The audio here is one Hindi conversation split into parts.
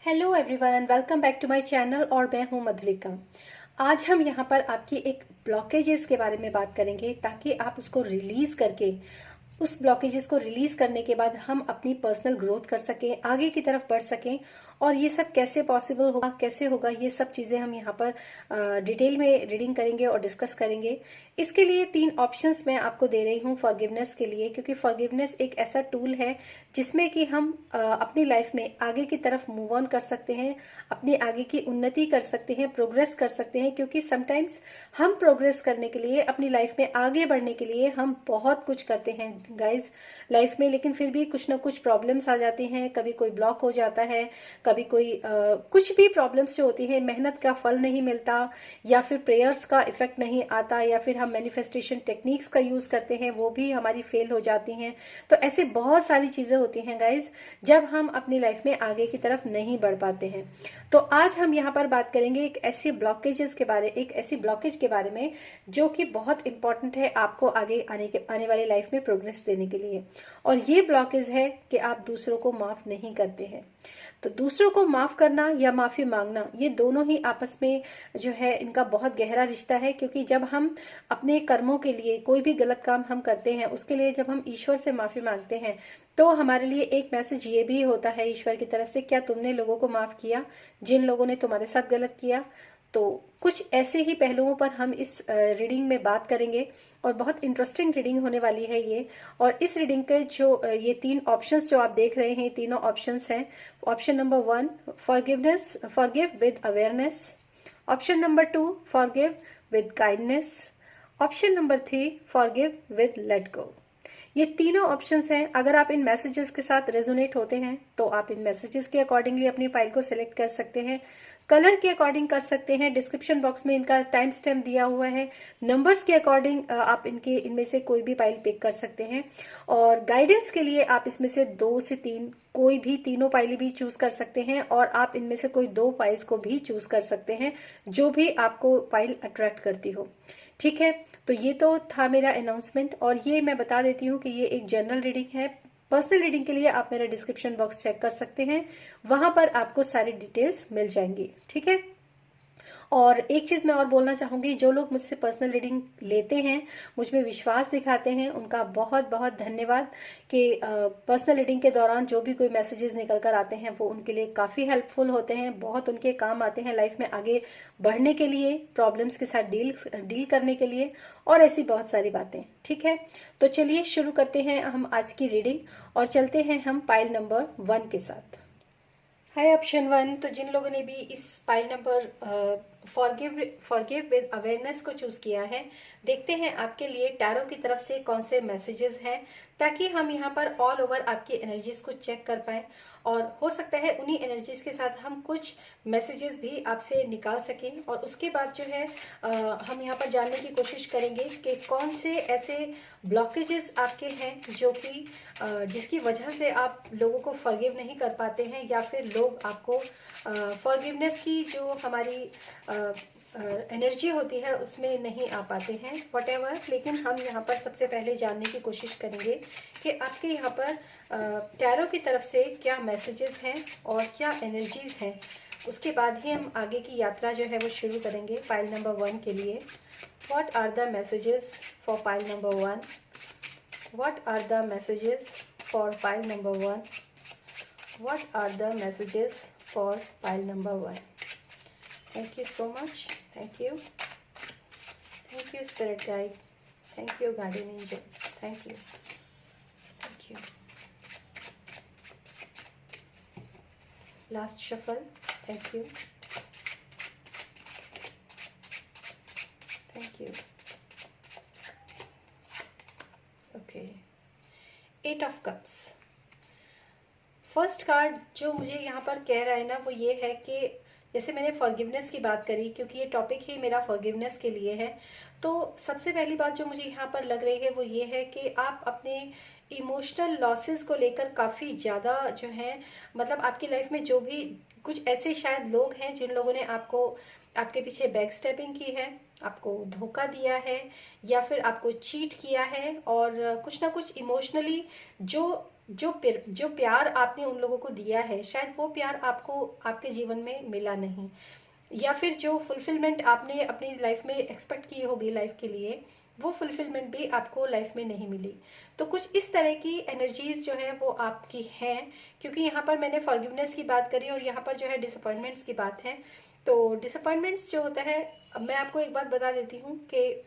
Hello everyone, welcome back to my channel और मैं हूं मधुलिका। आज हम यहां पर आपकी एक ब्लॉकेजेस के बारे में बात करेंगे ताकि आप उसको रिलीज करके उस ब्लॉकेजेस को रिलीज करने के बाद हम अपनी पर्सनल ग्रोथ कर सकें, आगे की तरफ बढ़ सकें। और ये सब कैसे पॉसिबल होगा, कैसे होगा, ये सब चीज़ें हम यहाँ पर डिटेल में रीडिंग करेंगे और डिस्कस करेंगे। इसके लिए 3 ऑप्शंस मैं आपको दे रही हूँ फॉरगिवनेस के लिए, क्योंकि फॉरगिवनेस एक ऐसा टूल है जिसमें कि हम अपनी लाइफ में आगे की तरफ मूव ऑन कर सकते हैं, अपनी आगे की उन्नति कर सकते हैं, प्रोग्रेस कर सकते हैं। क्योंकि समटाइम्स हम प्रोग्रेस करने के लिए, अपनी लाइफ में आगे बढ़ने के लिए हम बहुत कुछ करते हैं गाइज लाइफ में, लेकिन फिर भी कुछ ना कुछ प्रॉब्लम्स आ जाती हैं। कभी कोई ब्लॉक हो जाता है, कभी कोई कुछ भी प्रॉब्लम्स जो होती है, मेहनत का फल नहीं मिलता, या फिर प्रेयर्स का इफेक्ट नहीं आता, या फिर हम मैनिफेस्टेशन टेक्निक्स का यूज करते हैं, वो भी हमारी फेल हो जाती हैं। तो ऐसे बहुत सारी चीजें होती हैं गाइज जब हम अपनी लाइफ में आगे की तरफ नहीं बढ़ पाते हैं। तो आज हम यहाँ पर बात करेंगे एक ऐसी ब्लॉकेज के बारे में जो कि बहुत इंपॉर्टेंट है आपको आगे आने वाली लाइफ में प्रोग्रेस देने के लिए। और ये ब्लॉकेज है कि आप दूसरों को माफ नहीं करते हैं। तो दूसरों को माफ करना या माफी मांगना, ये दोनों ही आपस में जो है इनका बहुत गहरा रिश्ता है। क्योंकि जब हम अपने कर्मों के लिए कोई भी गलत काम हम करते हैं, उसके लिए जब हम ईश्वर से माफी मांगते हैं, तो हमारे लिए एक मैसेज ये भी होता है ईश्वर की तरफ से, क्या तुमने लोगों को माफ किया जिन लोगों ने तुम्हारे साथ गलत किया। तो कुछ ऐसे ही पहलुओं पर हम इस रीडिंग में बात करेंगे और बहुत इंटरेस्टिंग रीडिंग होने वाली है ये। और इस रीडिंग के जो ये 3 ऑप्शंस जो आप देख रहे हैं, तीनों ऑप्शंस हैं। Option number 1, forgive with awareness. Option number 2, forgive with kindness. Option number 3, forgive with let go. ये तीनों ऑप्शंस हैं। अगर आप इन मैसेजेस के साथ रेजोनेट होते हैं तो आप इन मैसेजेस के अकॉर्डिंगली अपनी फाइल को सिलेक्ट कर सकते हैं, कलर के अकॉर्डिंग कर सकते हैं। डिस्क्रिप्शन बॉक्स में इनका टाइम स्टैम्प दिया हुआ है। नंबर्स के अकॉर्डिंग आप इनमें से कोई भी फाइल पिक कर सकते हैं। और गाइडेंस के लिए आप इसमें से 2 से 3 कोई भी तीनों फाइल भी चूज कर सकते हैं, और आप इनमें से कोई 2 फाइल्स को भी चूज कर सकते हैं जो भी आपको फाइल अट्रैक्ट करती हो। ठीक है, तो ये तो था मेरा अनाउंसमेंट। और ये मैं बता देती हूँ कि ये एक जनरल रीडिंग है। पर्सनल रीडिंग के लिए आप मेरा डिस्क्रिप्शन बॉक्स चेक कर सकते हैं, वहां पर आपको सारी डिटेल्स मिल जाएंगी। ठीक है। और एक चीज मैं और बोलना चाहूंगी, जो लोग मुझसे पर्सनल रीडिंग लेते हैं, मुझ में विश्वास दिखाते हैं, उनका बहुत बहुत धन्यवाद। कि पर्सनल रीडिंग के दौरान जो भी कोई मैसेजेस निकल कर आते हैं वो उनके लिए काफी हेल्पफुल होते हैं, बहुत उनके काम आते हैं लाइफ में आगे बढ़ने के लिए, प्रॉब्लम्स के साथ डील करने के लिए, और ऐसी बहुत सारी बातें। ठीक है, तो चलिए शुरू करते हैं हम आज की रीडिंग, और चलते हैं हम पाइल नंबर 1 के साथ। है ऑप्शन 1। तो जिन लोगों ने भी इस pile number forgive with awareness को चूज किया है, देखते हैं आपके लिए टैरो की तरफ से कौन से मैसेजेस हैं, ताकि हम यहाँ पर ऑल ओवर आपकी एनर्जीज को चेक कर पाए। और हो सकता है उन्हीं एनर्जीज के साथ हम कुछ मैसेजेस भी आपसे निकाल सकें। और उसके बाद जो है हम यहाँ पर जानने की कोशिश करेंगे कि कौन से ऐसे ब्लॉकेजेस आपके हैं जो कि जिसकी वजह से आप लोगों को फॉरगिव नहीं कर पाते हैं, या फिर लोग आपको फॉरगिवनेस की जो हमारी एनर्जी होती है उसमें नहीं आ पाते हैं, वटेवर। लेकिन हम यहाँ पर सबसे पहले जानने की कोशिश करेंगे कि आपके यहाँ पर टैरो की तरफ से क्या मैसेजेस हैं और क्या एनर्जीज हैं। उसके बाद ही हम आगे की यात्रा जो है वो शुरू करेंगे पाइल नंबर 1 के लिए। What are the messages for pile number 1? What are the messages for pile number 1? What are the messages for pile number 1? Thank you so much. Thank you. Thank you, Spirit Guide. Thank you, Guardian Angels. Thank you. Thank you. Last shuffle. Thank you. Thank you. Okay, 8 of cups. First card जो मुझे यहाँ पर कह रहा है ना, वो ये है कि जैसे मैंने फॉरगिवनेस की बात करी, क्योंकि ये टॉपिक ही मेरा फॉरगिवनेस के लिए है, तो सबसे पहली बात जो मुझे यहाँ पर लग रही है वो ये है कि आप अपने इमोशनल लॉसेस को लेकर काफ़ी ज़्यादा जो है, मतलब आपकी लाइफ में जो भी कुछ ऐसे शायद लोग हैं जिन लोगों ने आपके पीछे बैक स्टेपिंग की है, आपको धोखा दिया है, या फिर आपको चीट किया है, और कुछ ना कुछ इमोशनली जो जो प्यार आपने उन लोगों को दिया है, शायद वो प्यार आपको आपके जीवन में मिला नहीं, या फिर जो फुलफिलमेंट आपने अपनी लाइफ में एक्सपेक्ट की होगी लाइफ के लिए, वो फुलफिलमेंट भी आपको लाइफ में नहीं मिली। तो कुछ इस तरह की एनर्जीज जो है वो आपकी हैं, क्योंकि यहाँ पर मैंने फॉरगिवनेस की बात करी और यहाँ पर जो है डिसअपॉइंटमेंट्स की बात है। तो डिसअपॉइंटमेंट्स जो होता है, अब मैं आपको एक बात बता देती हूँ कि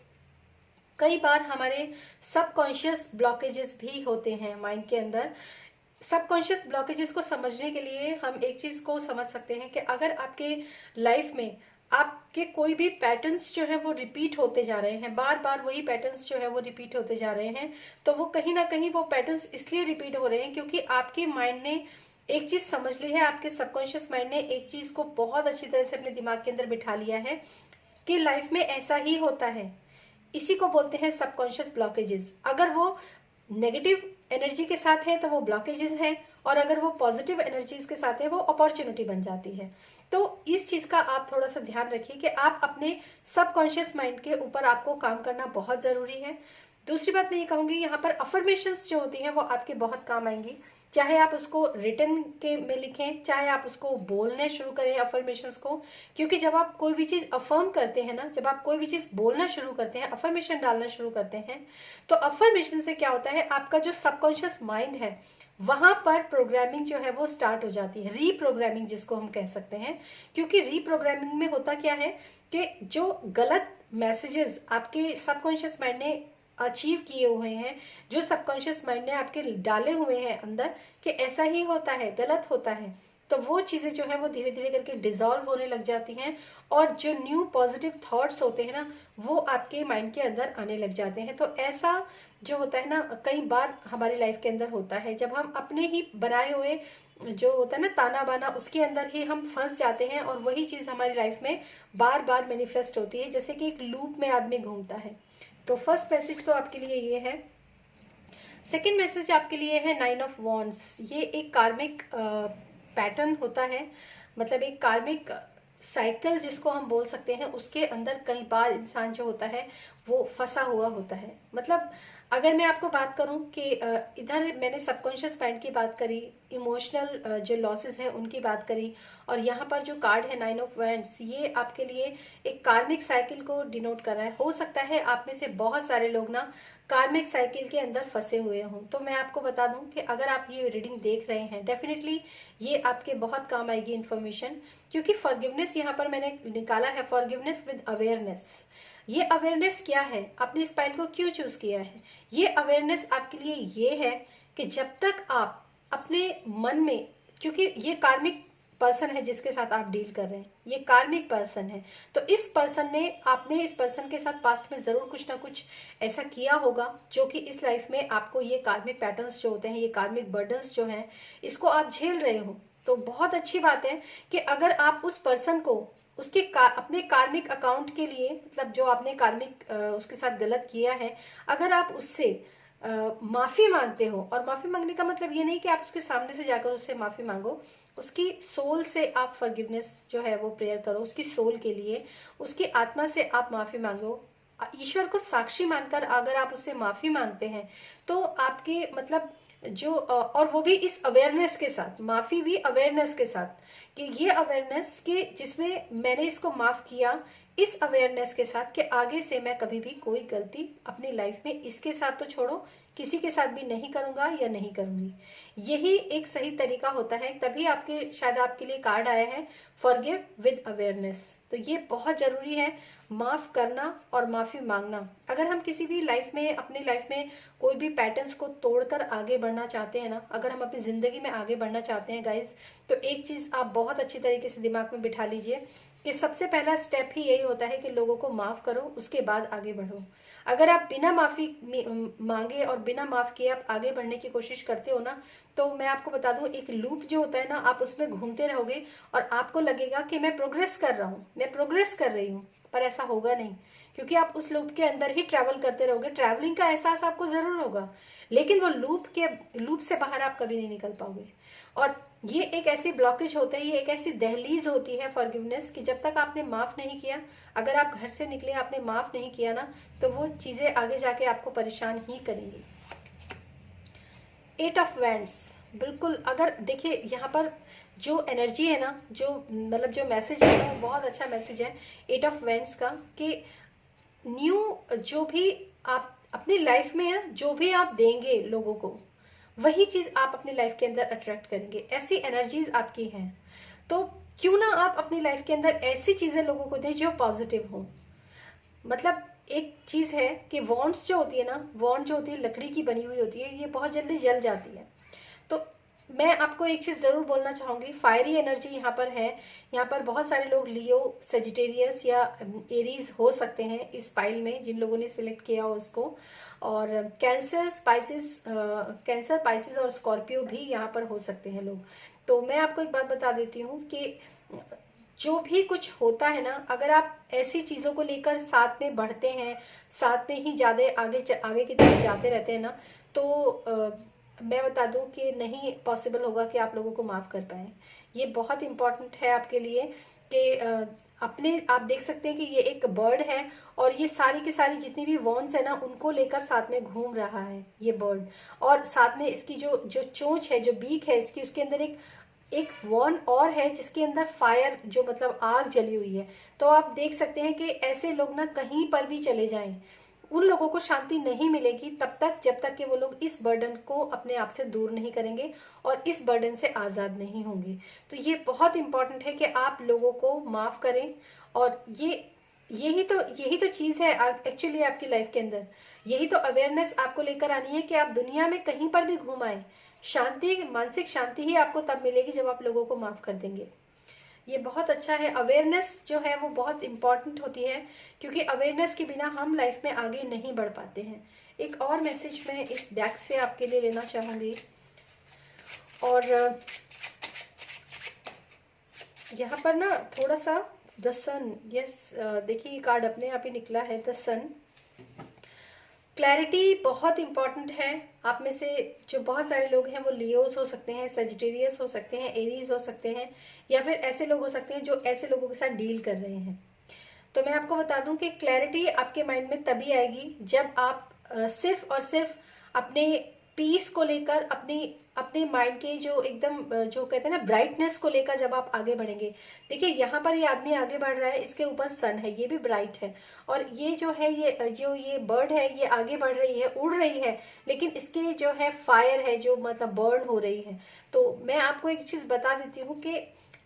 कई बार हमारे सबकॉन्शियस ब्लॉकेजेस भी होते हैं माइंड के अंदर। सबकॉन्शियस ब्लॉकेजेस को समझने के लिए हम एक चीज को समझ सकते हैं कि अगर आपके लाइफ में आपके कोई भी पैटर्न्स जो है वो रिपीट होते जा रहे हैं, बार बार वही पैटर्न्स जो है वो रिपीट होते जा रहे हैं, तो वो कहीं ना कहीं वो पैटर्न्स इसलिए रिपीट हो रहे हैं क्योंकि आपके माइंड ने एक चीज समझ ली है, आपके सबकॉन्शियस माइंड ने एक चीज को बहुत अच्छी तरह से अपने दिमाग के अंदर बिठा लिया है कि लाइफ में ऐसा ही होता है। इसी को बोलते हैं सबकॉन्शियस ब्लॉकेजेस। अगर वो नेगेटिव एनर्जी के साथ है तो वो ब्लॉकेजेस हैं, और अगर वो पॉजिटिव एनर्जीज के साथ है वो अपॉर्चुनिटी बन जाती है। तो इस चीज का आप थोड़ा सा ध्यान रखिए कि आप अपने सबकॉन्शियस माइंड के ऊपर आपको काम करना बहुत जरूरी है। दूसरी बात मैं ये कहूंगी, यहाँ पर अफर्मेशंस जो होती हैं वो आपके बहुत काम आएंगी। चाहे आप उसको रिटन के में लिखें, चाहे आप उसको बोलने शुरू करें अफर्मेशंस को, क्योंकि जब आप कोई भी चीज अफर्म करते हैं ना, जब आप कोई भी चीज बोलना शुरू करते हैं, अफर्मेशन डालना शुरू करते हैं, तो अफर्मेशन से क्या होता है, आपका जो सबकॉन्शियस माइंड है वहां पर प्रोग्रामिंग जो है वो स्टार्ट हो जाती है, रीप्रोग्रामिंग जिसको हम कह सकते हैं। क्योंकि रीप्रोग्रामिंग में होता क्या है कि जो गलत मैसेजेस आपके सबकॉन्शियस माइंड ने अचीव किए हुए हैं, जो सबकॉन्शियस माइंड ने आपके डाले हुए हैं अंदर कि ऐसा ही होता है, गलत होता है, तो वो चीजें जो है वो धीरे धीरे करके डिसॉल्व होने लग जाती हैं, और जो न्यू पॉजिटिव थॉट्स होते हैं ना वो आपके माइंड के अंदर आने लग जाते हैं। तो ऐसा जो होता है ना, कई बार हमारी लाइफ के अंदर होता है, जब हम अपने ही बनाए हुए जो होता है ना ताना बाना, उसके अंदर ही हम फंस जाते हैं और वही चीज हमारी लाइफ में बार बार मैनिफेस्ट होती है, जैसे कि एक लूप में आदमी घूमता है। तो फर्स्ट मैसेज तो आपके लिए ये है। सेकेंड मैसेज आपके लिए है 9 ऑफ वॉन्ड्स। ये एक कार्मिक पैटर्न होता है, मतलब एक कार्मिक साइकिल जिसको हम बोल सकते हैं, उसके अंदर कई बार इंसान जो होता है वो फंसा हुआ होता है। मतलब अगर मैं आपको बात करूं कि इधर मैंने सबकॉन्शियस माइंड की बात करी, इमोशनल जो लॉसेस हैं उनकी बात करी, और यहाँ पर जो कार्ड है 9 ऑफ वैंड्स, ये आपके लिए एक कार्मिक साइकिल को डिनोट कर रहा है। हो सकता है आप में से बहुत सारे लोग ना कार्मिक साइकिल के अंदर फंसे हुए हों। तो मैं आपको बता दूं कि अगर आप ये रीडिंग देख रहे हैं, डेफिनेटली ये आपके बहुत काम आएगी इन्फॉर्मेशन, क्योंकि फॉरगिवनेस यहाँ पर मैंने निकाला है, फॉरगिवनेस विद अवेयरनेस। ये अवेयरनेस क्या है, आपने इस फाइल को क्यों चूज किया है? ये अवेयरनेस आपके लिए ये है कि जब तक आप अपने मन में, क्योंकि ये कार्मिक पर्सन है जिसके साथ आप डील कर रहे हैं, ये कार्मिक पर्सन है, तो इस पर्सन ने, आपने इस पर्सन के साथ पास्ट में जरूर कुछ ना कुछ ऐसा किया होगा जो कि इस लाइफ में आपको ये कार्मिक पैटर्न्स जो होते हैं, ये कार्मिक बर्डन्स जो हैं, इसको आप झेल रहे हो। तो बहुत अच्छी बात है कि अगर आप उस पर्सन को उसके अपने कार्मिक अकाउंट के लिए, मतलब जो आपने कार्मिक उसके साथ गलत किया है, अगर आप उससे माफी मांगते हो, और माफी मांगने का मतलब ये नहीं कि आप उसके सामने से जाकर उससे माफी मांगो, उसकी सोल से आप फॉरगिवनेस जो है वो प्रेयर करो, उसकी सोल के लिए, उसकी आत्मा से आप माफी मांगो। ईश्वर को साक्षी मानकर अगर आप उससे माफी मांगते हैं तो आपके मतलब जो और वो भी इस अवेयरनेस के साथ, माफी भी अवेयरनेस के साथ, कि ये अवेयरनेस कि जिसमें मैंने इसको माफ किया, इस अवेयरनेस के साथ कि आगे से मैं कभी भी कोई गलती अपनी लाइफ में, इसके साथ तो छोड़ो, किसी के साथ भी नहीं करूंगा या नहीं करूंगी। यही एक सही तरीका होता है, तभी आपके शायद आपके लिए कार्ड आया है फॉरगिव विद अवेयरनेस। तो ये बहुत जरूरी है, माफ करना और माफी मांगना। अगर हम किसी भी लाइफ में, अपनी लाइफ में कोई भी पैटर्न्स को तोड़कर आगे बढ़ना चाहते हैं ना, अगर हम अपनी जिंदगी में आगे बढ़ना चाहते हैं गाइस, तो एक चीज आप बहुत अच्छी तरीके से दिमाग में बिठा लीजिए कि सबसे पहला स्टेप ही यही होता है कि लोगों को माफ करो, उसके बाद आगे बढ़ो। अगर आप बिना माफी मांगे और बिना माफ किए आप आगे बढ़ने की कोशिश करते हो ना, तो मैं आपको बता दूं, एक लूप जो होता है ना, आप उसमें घूमते रहोगे और आपको लगेगा कि मैं प्रोग्रेस कर रहा हूँ, मैं प्रोग्रेस कर रही हूँ, पर ऐसा होगा नहीं, क्योंकि आप उस लूप के अंदर ही ट्रैवल करते रहोगे। ट्रैवलिंग का एहसास आपको जरूर होगा, लेकिन वो लूप से बाहर आप कभी नहीं निकल पाओगे। और ये एक ऐसी ब्लॉकेज होता है, ये एक ऐसी दहलीज होती है फॉरगिवनेस, कि जब तक आपने माफ नहीं किया, अगर आप घर से निकले आपने माफ नहीं किया ना, तो वो चीजें आगे जाके आपको परेशान ही करेंगी। एट ऑफ वैंड्स, बिल्कुल। अगर देखिए यहाँ पर जो एनर्जी है ना, जो मतलब जो मैसेज है ना, वो बहुत अच्छा मैसेज है एट ऑफ वैंड्स का, कि न्यू जो भी आप अपनी लाइफ में है, जो भी आप देंगे लोगों को, वही चीज आप अपनी लाइफ के अंदर अट्रैक्ट करेंगे। ऐसी एनर्जीज आपकी हैं, तो क्यों ना आप अपनी लाइफ के अंदर ऐसी चीजें लोगों को दें जो पॉजिटिव हो। मतलब एक चीज है कि वॉन्ड्स जो होती है ना, वॉन्ड जो होती है लकड़ी की बनी हुई होती है, ये बहुत जल्दी जल जाती है। तो मैं आपको एक चीज जरूर बोलना चाहूंगी, फायरी एनर्जी यहाँ पर है। यहाँ पर बहुत सारे लोग लियो, सेजिटेरियस या एरीज हो सकते हैं इस पाइल में, जिन लोगों ने सिलेक्ट किया हो उसको। और कैंसर, स्पाइसिस, कैंसर, पाइसिस और स्कॉर्पियो भी यहाँ पर हो सकते हैं लोग। तो मैं आपको एक बात बता देती हूँ कि जो भी कुछ होता है ना, अगर आप ऐसी चीजों को लेकर साथ में बढ़ते हैं, साथ में ही ज्यादा आगे की तरफ जाते रहते हैं ना, तो मैं बता दूं कि नहीं पॉसिबल होगा कि आप लोगों को माफ कर पाए। ये बहुत इंपॉर्टेंट है आपके लिए कि अपने आप देख सकते हैं कि ये एक बर्ड है, और ये सारी की सारी जितनी भी वॉन्स है ना, उनको लेकर साथ में घूम रहा है ये बर्ड। और साथ में इसकी जो जो चोंच है, जो बीक है इसकी, उसके अंदर एक एक वॉन और है जिसके अंदर फायर, जो मतलब आग जली हुई है। तो आप देख सकते हैं कि ऐसे लोग ना कहीं पर भी चले जाएं, उन लोगों को शांति नहीं मिलेगी तब तक, जब तक कि वो लोग इस बर्डन को अपने आप से दूर नहीं करेंगे और इस बर्डन से आज़ाद नहीं होंगे। तो ये बहुत इंपॉर्टेंट है कि आप लोगों को माफ़ करें। और यही तो चीज़ है एक्चुअली आपकी लाइफ के अंदर। यही तो अवेयरनेस आपको लेकर आनी है कि आप दुनिया में कहीं पर भी घूम आए, शांति, मानसिक शांति ही आपको तब मिलेगी जब आप लोगों को माफ़ कर देंगे। ये बहुत अच्छा है। अवेयरनेस जो है वो बहुत इम्पॉर्टेंट होती है, क्योंकि अवेयरनेस के बिना हम लाइफ में आगे नहीं बढ़ पाते हैं। एक और मैसेज मैं इस डेक से आपके लिए लेना चाहूँगी। और यहाँ पर ना थोड़ा सा द सन, यस, देखिए ये कार्ड अपने आप ही निकला है, द सन। क्लैरिटी बहुत इंपॉर्टेंट है। आप में से जो बहुत सारे लोग हैं वो लियोस हो सकते हैं, सेजिटेरियस हो सकते हैं, एरीज हो सकते हैं, या फिर ऐसे लोग हो सकते हैं जो ऐसे लोगों के साथ डील कर रहे हैं। तो मैं आपको बता दूं कि क्लैरिटी आपके माइंड में तभी आएगी जब आप सिर्फ और सिर्फ अपने पीस को लेकर, अपनी अपने माइंड के जो एकदम जो कहते हैं ना ब्राइटनेस को लेकर जब आप आगे बढ़ेंगे। देखिए यहाँ पर ये आदमी आगे बढ़ रहा है, इसके ऊपर सन है, ये भी ब्राइट है। और ये जो है, ये बर्ड है, ये आगे बढ़ रही है, उड़ रही है, लेकिन इसके जो है फायर है, जो मतलब बर्न हो रही है। तो मैं आपको एक चीज बता देती हूँ कि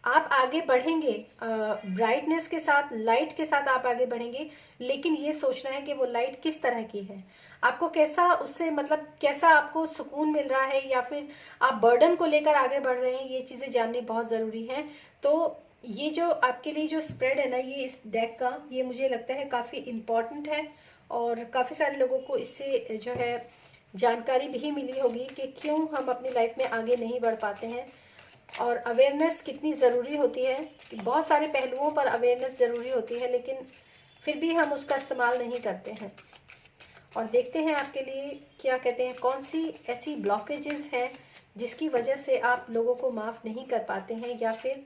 आप आगे बढ़ेंगे, ब्राइटनेस के साथ, लाइट के साथ आप आगे बढ़ेंगे, लेकिन ये सोचना है कि वो लाइट किस तरह की है, आपको कैसा उससे मतलब कैसा आपको सुकून मिल रहा है, या फिर आप बर्डन को लेकर आगे बढ़ रहे हैं। ये चीज़ें जाननी बहुत ज़रूरी है। तो ये जो आपके लिए जो स्प्रेड है ना, ये इस डेक का, ये मुझे लगता है काफ़ी इम्पॉर्टेंट है, और काफ़ी सारे लोगों को इससे जो है जानकारी भी मिली होगी कि क्यों हम अपनी लाइफ में आगे नहीं बढ़ पाते हैं, और अवेयरनेस कितनी ज़रूरी होती है। बहुत सारे पहलुओं पर अवेयरनेस ज़रूरी होती है, लेकिन फिर भी हम उसका इस्तेमाल नहीं करते हैं। और देखते हैं आपके लिए क्या कहते हैं, कौन सी ऐसी ब्लॉकेजेस हैं जिसकी वजह से आप लोगों को माफ़ नहीं कर पाते हैं, या फिर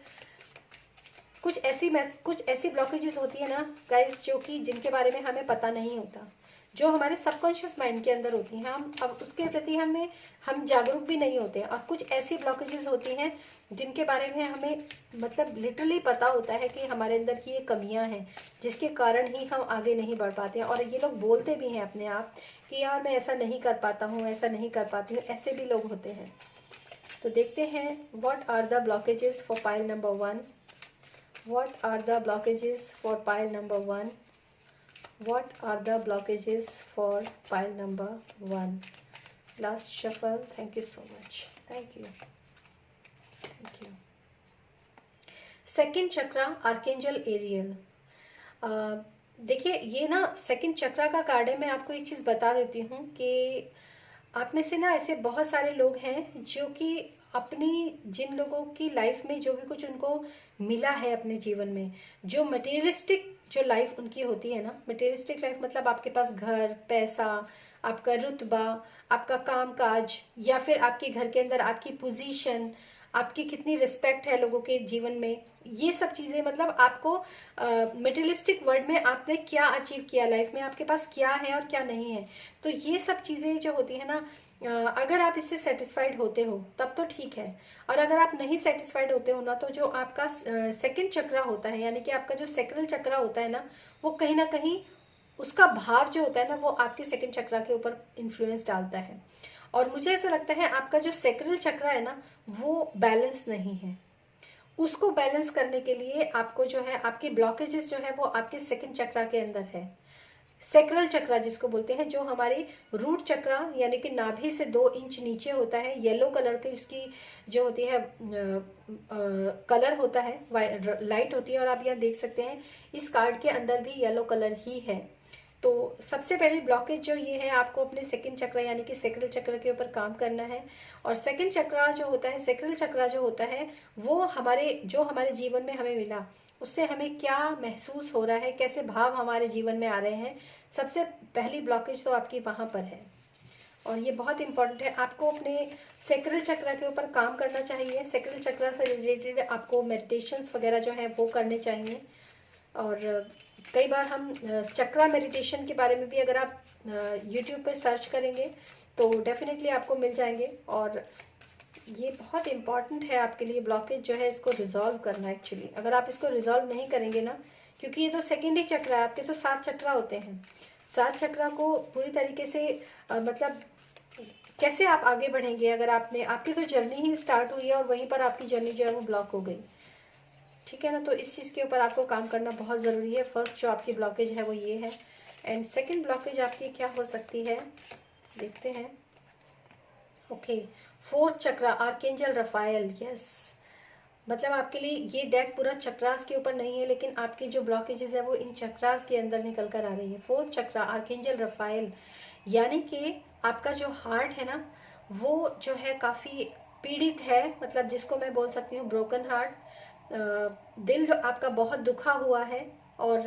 कुछ ऐसी ब्लॉकेजेस होती है ना गाइस, जो कि जिनके बारे में हमें पता नहीं होता, जो हमारे सबकॉन्शियस माइंड के अंदर होती हैं, हम अब उसके प्रति हम जागरूक भी नहीं होते हैं। और कुछ ऐसी ब्लॉकेजेस होती हैं जिनके बारे में हमें मतलब लिटरली पता होता है कि हमारे अंदर की ये कमियां हैं, जिसके कारण ही हम आगे नहीं बढ़ पाते हैं। और ये लोग बोलते भी हैं अपने आप कि यार मैं ऐसा नहीं कर पाता हूँ, ऐसा नहीं कर पाती हूँ, ऐसे भी लोग होते हैं। तो देखते हैं what are the blockages for pile number 1। What are the blockages for pile number 1? What are the blockages for pile number 1? Last shuffle. Thank you so much. Thank you. Thank you. Second chakra, archangel Ariel. देखिए ये ना सेकेंड चक्रा का कार्ड है। मैं आपको एक चीज़ बता देती हूँ कि आप में से ना ऐसे बहुत सारे लोग हैं जो कि अपनी, जिन लोगों की लाइफ में जो भी कुछ उनको मिला है अपने जीवन में, जो मटेरियलिस्टिक जो लाइफ उनकी होती है ना, मटेरियलिस्टिक लाइफ मतलब आपके पास घर, पैसा, आपका रुतबा, आपका काम काज, या फिर आपके घर के अंदर आपकी पोजीशन, आपकी कितनी रिस्पेक्ट है लोगों के जीवन में, ये सब चीज़ें मतलब आपको मटेरियलिस्टिक वर्ल्ड में आपने क्या अचीव किया लाइफ में, आपके पास क्या है और क्या नहीं है। तो ये सब चीज़ें जो होती है ना, अगर आप इससे सेटिस्फाइड होते हो तब तो ठीक है, और अगर आप नहीं सेटिस्फाइड होते हो ना, तो जो आपका सेकंड चक्रा होता है, यानी कि आपका जो सेक्रल चक्रा होता है ना, वो कहीं ना कहीं उसका भाव जो होता है ना, वो आपके सेकंड चक्रा के ऊपर इन्फ्लुएंस डालता है। और मुझे ऐसा लगता है आपका जो सेक्रल चक्रा है ना, वो बैलेंस नहीं है। उसको बैलेंस करने के लिए आपको जो है, आपकी ब्लॉकेजेस जो है वो आपके सेकंड चक्रा के अंदर है। सेक्रल चक्रा जिसको बोलते हैं, जो हमारी रूट चक्रा यानी कि नाभि से 2 इंच नीचे होता है, येलो कलर की उसकी जो होती है कलर होता है, लाइट होती है, और आप यहाँ देख सकते हैं इस कार्ड के अंदर भी येलो कलर ही है। तो सबसे पहले ब्लॉकेज जो ये है, आपको अपने सेकंड चक्र यानी कि सेक्रल चक्र के ऊपर काम करना है। और सेकंड चक्र जो होता है, सेक्रल चक्र जो होता है, वो हमारे जीवन में हमें मिला, उससे हमें क्या महसूस हो रहा है, कैसे भाव हमारे जीवन में आ रहे हैं, सबसे पहली ब्लॉकेज तो आपकी वहाँ पर है। और ये बहुत इंपॉर्टेंट है, आपको अपने सेक्रल चक्र के ऊपर काम करना चाहिए। सेक्रल चक्र से रिलेटेड आपको मेडिटेशंस वगैरह जो है वो करने चाहिए। और कई बार हम चक्रा मेडिटेशन के बारे में भी अगर आप यूट्यूब पे सर्च करेंगे तो डेफिनेटली आपको मिल जाएंगे। और ये बहुत इम्पॉर्टेंट है आपके लिए, ब्लॉकेज जो है इसको रिजॉल्व करना। एक्चुअली अगर आप इसको रिजॉल्व नहीं करेंगे ना, क्योंकि ये तो सेकेंड ही चक्र है, आपके तो 7 चक्र होते हैं, 7 चक्र को पूरी तरीके से मतलब कैसे आप आगे बढ़ेंगे अगर आपकी तो जर्नी ही स्टार्ट हुई है और वहीं पर आपकी जर्नी जो है वो ब्लॉक हो गई। ठीक है ना, तो इस चीज़ के ऊपर आपको काम करना बहुत ज़रूरी है। फर्स्ट जो आपकी ब्लॉकेज है वो ये है। एंड सेकंड ब्लॉकेज आपकी क्या हो सकती है, देखते हैं। ओके, फोर्थ चक्र, आर्कएंजल रफाएल। यस, मतलब आपके लिए ये डेक पूरा चक्रास के ऊपर नहीं है, लेकिन आपकी जो ब्लॉकेजेस है वो इन चक्रास के अंदर निकल कर आ रही है। फोर्थ चक्र, आर्कएंजल रफाएल, यानी कि आपका जो हार्ट है ना, वो जो है काफ़ी पीड़ित है, मतलब जिसको मैं बोल सकती हूँ ब्रोकन हार्ट। दिल आपका बहुत दुखा हुआ है और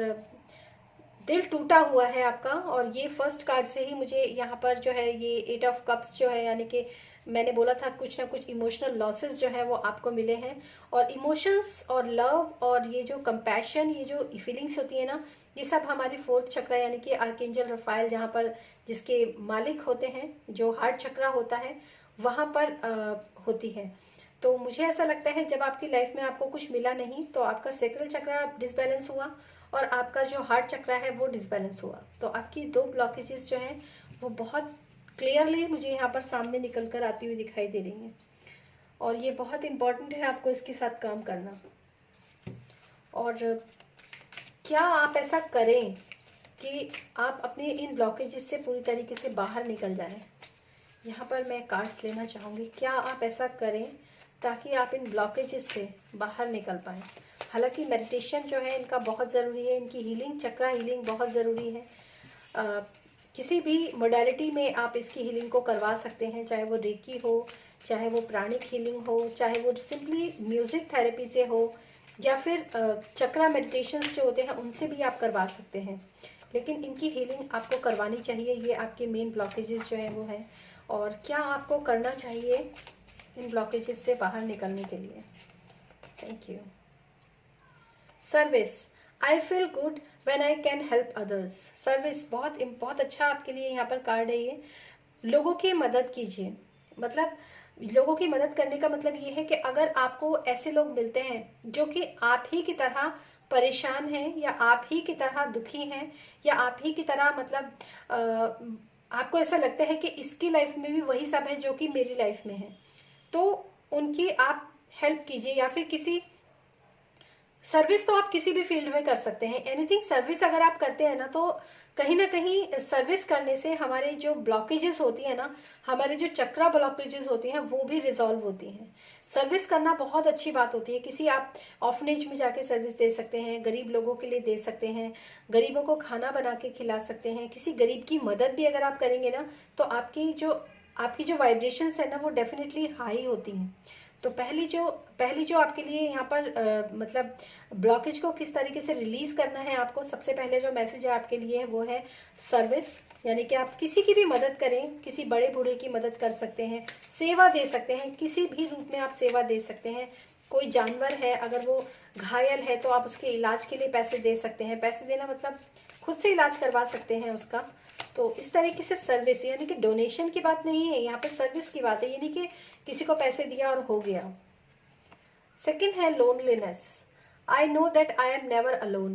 दिल टूटा हुआ है आपका। और ये फर्स्ट कार्ड से ही मुझे यहाँ पर जो है ये 8 ऑफ कप्स जो है, यानी कि मैंने बोला था कुछ ना कुछ इमोशनल लॉसेस जो है वो आपको मिले हैं। और इमोशंस और लव और ये जो कंपैशन, ये जो फीलिंग्स होती है ना, ये सब हमारी फोर्थ चक्र यानी कि आर्कएंजल रफाएल जहाँ पर जिसके मालिक होते हैं, जो हार्ट चक्र होता है, वहाँ पर होती है। तो मुझे ऐसा लगता है जब आपकी लाइफ में आपको कुछ मिला नहीं, तो आपका सेक्रल चक्र डिसबैलेंस हुआ और आपका जो हार्ट चक्र है वो डिसबैलेंस हुआ। तो आपकी 2 ब्लॉकेजेस जो हैं वो बहुत क्लियरली मुझे यहाँ पर सामने निकल कर आती हुई दिखाई दे रही हैं। और ये बहुत इम्पॉर्टेंट है आपको इसके साथ काम करना। और क्या आप ऐसा करें कि आप अपने इन ब्लॉकेजेस से पूरी तरीके से बाहर निकल जाएं। यहाँ पर मैं कार्ड्स लेना चाहूँगी, क्या आप ऐसा करें ताकि आप इन ब्लॉकेजेस से बाहर निकल पाएँ। हालांकि मेडिटेशन जो है इनका बहुत ज़रूरी है, इनकी हीलिंग, चक्रा हीलिंग बहुत ज़रूरी है। किसी भी मोडालिटी में आप इसकी हीलिंग को करवा सकते हैं, चाहे वो रेकी हो, चाहे वो प्राणिक हीलिंग हो, चाहे वो सिंपली म्यूज़िक थेरेपी से हो, या फिर चक्रा मेडिटेशन जो होते हैं उनसे भी आप करवा सकते हैं। लेकिन इनकी हीलिंग आपको करवानी चाहिए। ये आपके मेन ब्लॉकेजेस जो हैं वो हैं। और क्या आपको करना चाहिए इन ब्लॉकेजेस से बाहर निकलने के लिए। Thank you. Service, I feel good when I can help others. Service बहुत अच्छा आपके लिए यहाँ पर कार्ड है। ये लोगों की मदद कीजिए, मतलब लोगों की मदद करने का मतलब ये है कि अगर आपको ऐसे लोग मिलते हैं जो कि आप ही की तरह परेशान हैं, या आप ही की तरह दुखी हैं, या आप ही की तरह मतलब आपको ऐसा लगता है कि इसकी लाइफ में भी वही सब है जो कि मेरी लाइफ में है, तो उनकी आप हेल्प कीजिए। या फिर किसी सर्विस तो आप किसी भी फील्ड में कर सकते हैं, एनीथिंग सर्विस अगर आप करते हैं ना, तो कहीं ना कहीं सर्विस करने से हमारे जो ब्लॉकेजेस होती है ना, हमारे जो चक्रा ब्लॉकेजेस होती हैं वो भी रिजॉल्व होती हैं। सर्विस करना बहुत अच्छी बात होती है। किसी आप ऑफनेज में जाके सर्विस दे सकते हैं, गरीब लोगों के लिए दे सकते हैं, गरीबों को खाना बना के खिला सकते हैं। किसी गरीब की मदद भी अगर आप करेंगे ना, तो आपकी जो वाइब्रेशंस है ना वो डेफिनेटली हाई होती हैं। तो पहली जो आपके लिए यहाँ पर मतलब ब्लॉकेज को किस तरीके से रिलीज करना है, आपको सबसे पहले जो मैसेज है आपके लिए है वो है सर्विस, यानी कि आप किसी की भी मदद करें, किसी बड़े बूढ़े की मदद कर सकते हैं, सेवा दे सकते हैं, किसी भी रूप में आप सेवा दे सकते हैं। कोई जानवर है अगर वो घायल है तो आप उसके इलाज के लिए पैसे दे सकते हैं। पैसे देना मतलब खुद से इलाज करवा सकते हैं उसका। तो इस तरीके से सर्विस, यानी कि डोनेशन की बात नहीं है, यहाँ पे सर्विस की बात है, यानी कि किसी को पैसे दिया और हो गया। सेकंड है loneliness. I know that I am never alone.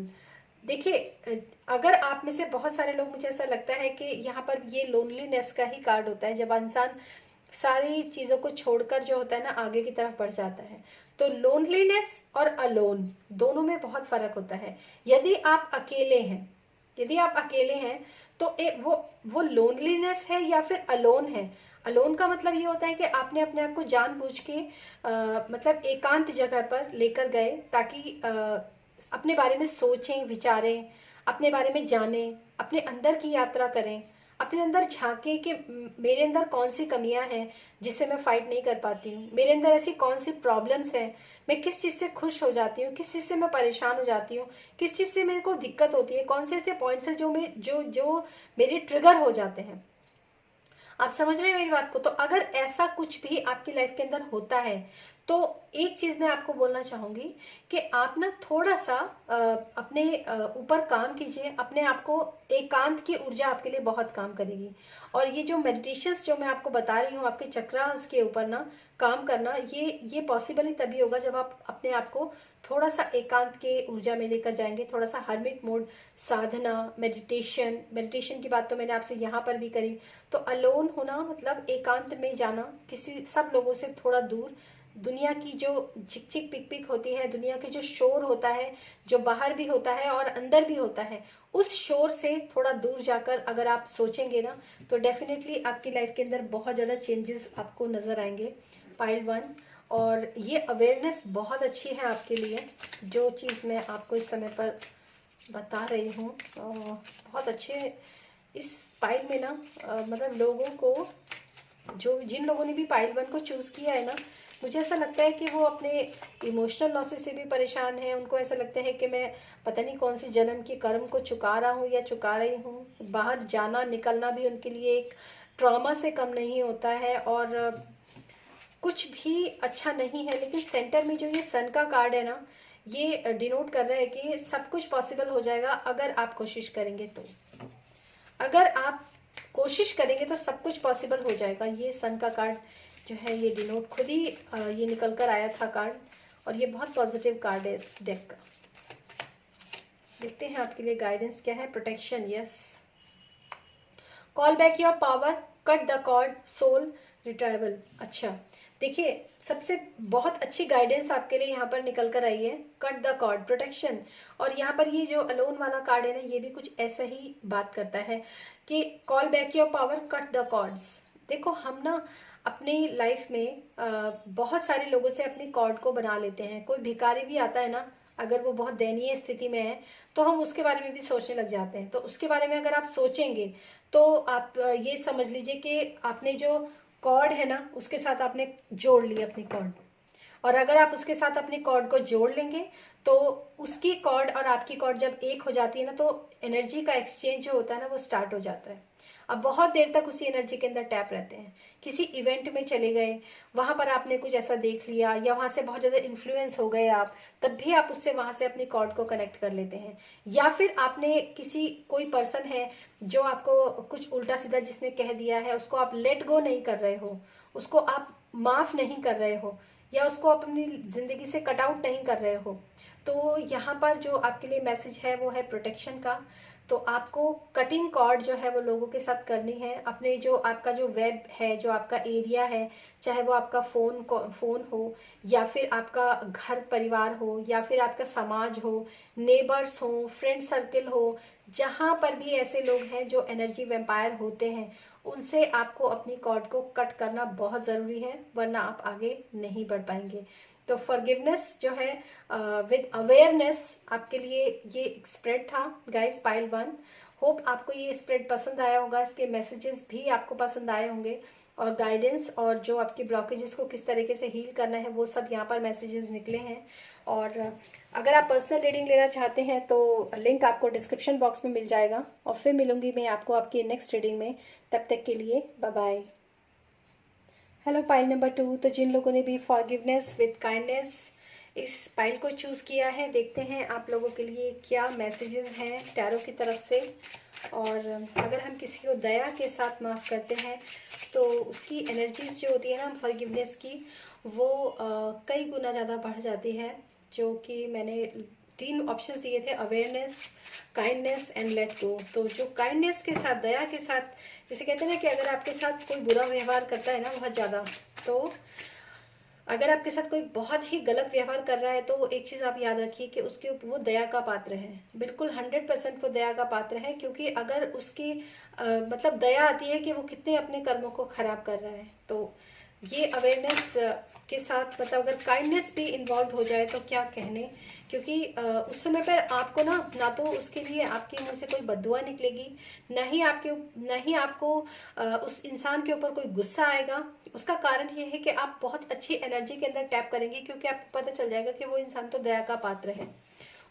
देखिए, अगर आप में से बहुत सारे लोग, मुझे ऐसा लगता है कि यहाँ पर ये लोनलीनेस का ही कार्ड होता है, जब इंसान सारी चीज़ों को छोड़कर जो होता है ना आगे की तरफ बढ़ जाता है। तो लोनलीनेस और अलोन दोनों में बहुत फर्क होता है। यदि आप अकेले हैं, यदि आप अकेले हैं तो वो लोनलीनेस है या फिर अलोन है। अलोन का मतलब ये होता है कि आपने अपने आप को जानबूझ के मतलब एकांत जगह पर लेकर गए, ताकि अपने बारे में सोचें, विचारें, अपने बारे में जानें, अपने अंदर की यात्रा करें, अपने अंदर झांकें कि मेरे अंदर कौन सी कमियां हैं जिससे मैं फाइट नहीं कर पाती हूँ, मेरे अंदर ऐसी कौन सी प्रॉब्लम्स हैं, मैं किस चीज़ से खुश हो जाती हूँ, किस चीज़ से मैं परेशान हो जाती हूँ, किस चीज़ से मेरे को दिक्कत होती है, कौन से ऐसे पॉइंट्स हैं जो मेरे ट्रिगर हो जाते हैं। आप समझ रहे हैं मेरी बात को? तो अगर ऐसा कुछ भी आपकी लाइफ के अंदर होता है तो एक चीज मैं आपको बोलना चाहूंगी कि आप ना थोड़ा सा अपने ऊपर काम कीजिए, अपने आप को, एकांत की ऊर्जा आपके लिए बहुत काम करेगी। और ये जो मेडिटेशंस जो मैं आपको बता रही हूँ आपके चक्रास के ऊपर ना काम करना, ये पॉसिबल ही तभी होगा जब आप अपने आप को थोड़ा सा एकांत के ऊर्जा में लेकर जाएंगे, थोड़ा सा हर्मिट मोड, साधना, मेडिटेशन की बात तो मैंने आपसे यहाँ पर भी करी। तो अलोन होना मतलब एकांत में जाना, किसी सब लोगों से थोड़ा दूर, दुनिया की जो झिक झिक पिक पिक होती है, दुनिया की जो शोर होता है, जो बाहर भी होता है और अंदर भी होता है, उस शोर से थोड़ा दूर जाकर अगर आप सोचेंगे ना तो डेफिनेटली आपकी लाइफ के अंदर बहुत ज़्यादा चेंजेस आपको नज़र आएंगे। पाइल 1, और ये अवेयरनेस बहुत अच्छी है आपके लिए, जो चीज़ मैं आपको इस समय पर बता रही हूँ। बहुत अच्छे इस पाइल में ना मतलब लोगों को, जिन लोगों ने भी पाइल 1 को चूज़ किया है ना, मुझे ऐसा लगता है कि वो अपने इमोशनल लॉसेस से भी परेशान है। उनको ऐसा लगता है कि मैं पता नहीं कौन सी जन्म की कर्म को चुका रहा हूँ या चुका रही हूँ। बाहर जाना निकलना भी उनके लिए एक ट्रॉमा से कम नहीं होता है और कुछ भी अच्छा नहीं है। लेकिन सेंटर में जो ये सन का कार्ड है ना, ये डिनोट कर रहा है कि सब कुछ पॉसिबल हो जाएगा अगर आप कोशिश करेंगे तो। अगर आप कोशिश करेंगे तो सब कुछ पॉसिबल हो जाएगा। ये सन का कार्ड जो है ये डिनोट खुद ही ये निकल कर आया था कार्ड, और ये बहुत पॉजिटिव कार्ड है इस डेक का। देखते हैं आपके लिए गाइडेंस क्या है। Protection, yes. Call back your power, cut the cord, soul retrieval. अच्छा, देखिए सबसे बहुत अच्छी गाइडेंस आपके लिए यहाँ पर निकल कर आई है, कट द कॉर्ड, प्रोटेक्शन। और यहाँ पर ये जो अलोन वाला कार्ड है ना, ये भी कुछ ऐसा ही बात करता है कि call back your power, cut the cords. देखो हम ना अपनी लाइफ में बहुत सारे लोगों से अपनी कॉर्ड को बना लेते हैं। कोई भिखारी भी आता है ना, अगर वो बहुत दयनीय स्थिति में है तो हम उसके बारे में भी सोचने लग जाते हैं। तो उसके बारे में अगर आप सोचेंगे तो आप ये समझ लीजिए कि आपने जो कॉर्ड है ना उसके साथ आपने जोड़ ली अपनी कॉर्ड, और अगर आप उसके साथ अपनी कॉर्ड को जोड़ लेंगे तो उसकी कॉर्ड और आपकी कॉर्ड जब एक हो जाती है ना तो एनर्जी का एक्सचेंज जो होता है ना वो स्टार्ट हो जाता है। अब बहुत देर तक उसी एनर्जी के अंदर टैप रहते हैं। किसी इवेंट में चले गए, वहां पर आपने कुछ ऐसा देख लिया या वहां से बहुत ज़्यादा इन्फ्लुएंस हो गए आप, तब भी आप उससे वहां से अपनी कॉर्ड को कनेक्ट कर लेते हैं। या फिर आपने कोई पर्सन है जो आपको कुछ उल्टा सीधा जिसने कह दिया है, उसको आप लेट गो नहीं कर रहे हो, उसको आप माफ़ नहीं कर रहे हो, या उसको अपनी ज़िंदगी से कट आउट नहीं कर रहे हो। तो यहाँ पर जो आपके लिए मैसेज है वो है प्रोटेक्शन का। तो आपको कटिंग कॉर्ड जो है वो लोगों के साथ करनी है। अपने जो आपका जो वेब है, जो आपका एरिया है, चाहे वो आपका फ़ोन हो या फिर आपका घर परिवार हो या फिर आपका समाज हो, नेबर्स हो, फ्रेंड सर्कल हो, जहाँ पर भी ऐसे लोग हैं जो एनर्जी वेम्पायर होते हैं, उनसे आपको अपनी कॉर्ड को कट करना बहुत ज़रूरी है, वरना आप आगे नहीं बढ़ पाएंगे। तो फॉरगिवनेस जो है विद अवेयरनेस आपके लिए ये स्प्रेड था गाइस, पाइल 1। होप आपको ये स्प्रेड पसंद आया होगा, इसके मैसेजेस भी आपको पसंद आए होंगे, और गाइडेंस और जो आपकी ब्लॉकेजेस को किस तरीके से हील करना है वो सब यहाँ पर मैसेजेस निकले हैं। और अगर आप पर्सनल रीडिंग लेना चाहते हैं तो लिंक आपको डिस्क्रिप्शन बॉक्स में मिल जाएगा। और फिर मिलूंगी मैं आपको आपकी नेक्स्ट रीडिंग में। तब तक के लिए bye bye. Hello pile number 2। तो जिन लोगों ने भी फॉरगिवनेस विद काइंडनेस इस पाइल को चूज़ किया है। देखते हैं आप लोगों के लिए क्या मैसेजेस हैं टैरो की तरफ से। और अगर हम किसी को दया के साथ माफ़ करते हैं तो उसकी एनर्जीज जो होती है ना फॉरगिवनेस की, वो कई गुना ज़्यादा बढ़ जाती है। जो कि मैंने 3 ऑप्शंस दिए थे, awareness, kindness and let go. तो जो काइंडनेस के साथ, दया के साथ, जैसे कहते हैं ना कि अगर आपके साथ कोई बुरा व्यवहार करता है ना बहुत ज़्यादा, तो अगर आपके साथ कोई बहुत ही गलत व्यवहार कर रहा है तो एक चीज़ आप याद रखिए कि उसके वो दया का पात्र है, बिल्कुल 100% वो दया का पात्र है। क्योंकि अगर उसकी मतलब दया आती है कि वो कितने अपने कर्मों को खराब कर रहा है। तो ये अवेयरनेस के साथ, मतलब अगर काइंडनेस भी इन्वॉल्व हो जाए तो क्या कहने। क्योंकि उस समय पर आपको ना तो उसके लिए आपके मुंह से कोई बद्दुआ निकलेगी, ना ही आपको उस इंसान के ऊपर कोई गुस्सा आएगा। उसका कारण ये है कि आप बहुत अच्छी एनर्जी के अंदर टैप करेंगे, क्योंकि आपको पता चल जाएगा कि वो इंसान तो दया का पात्र है।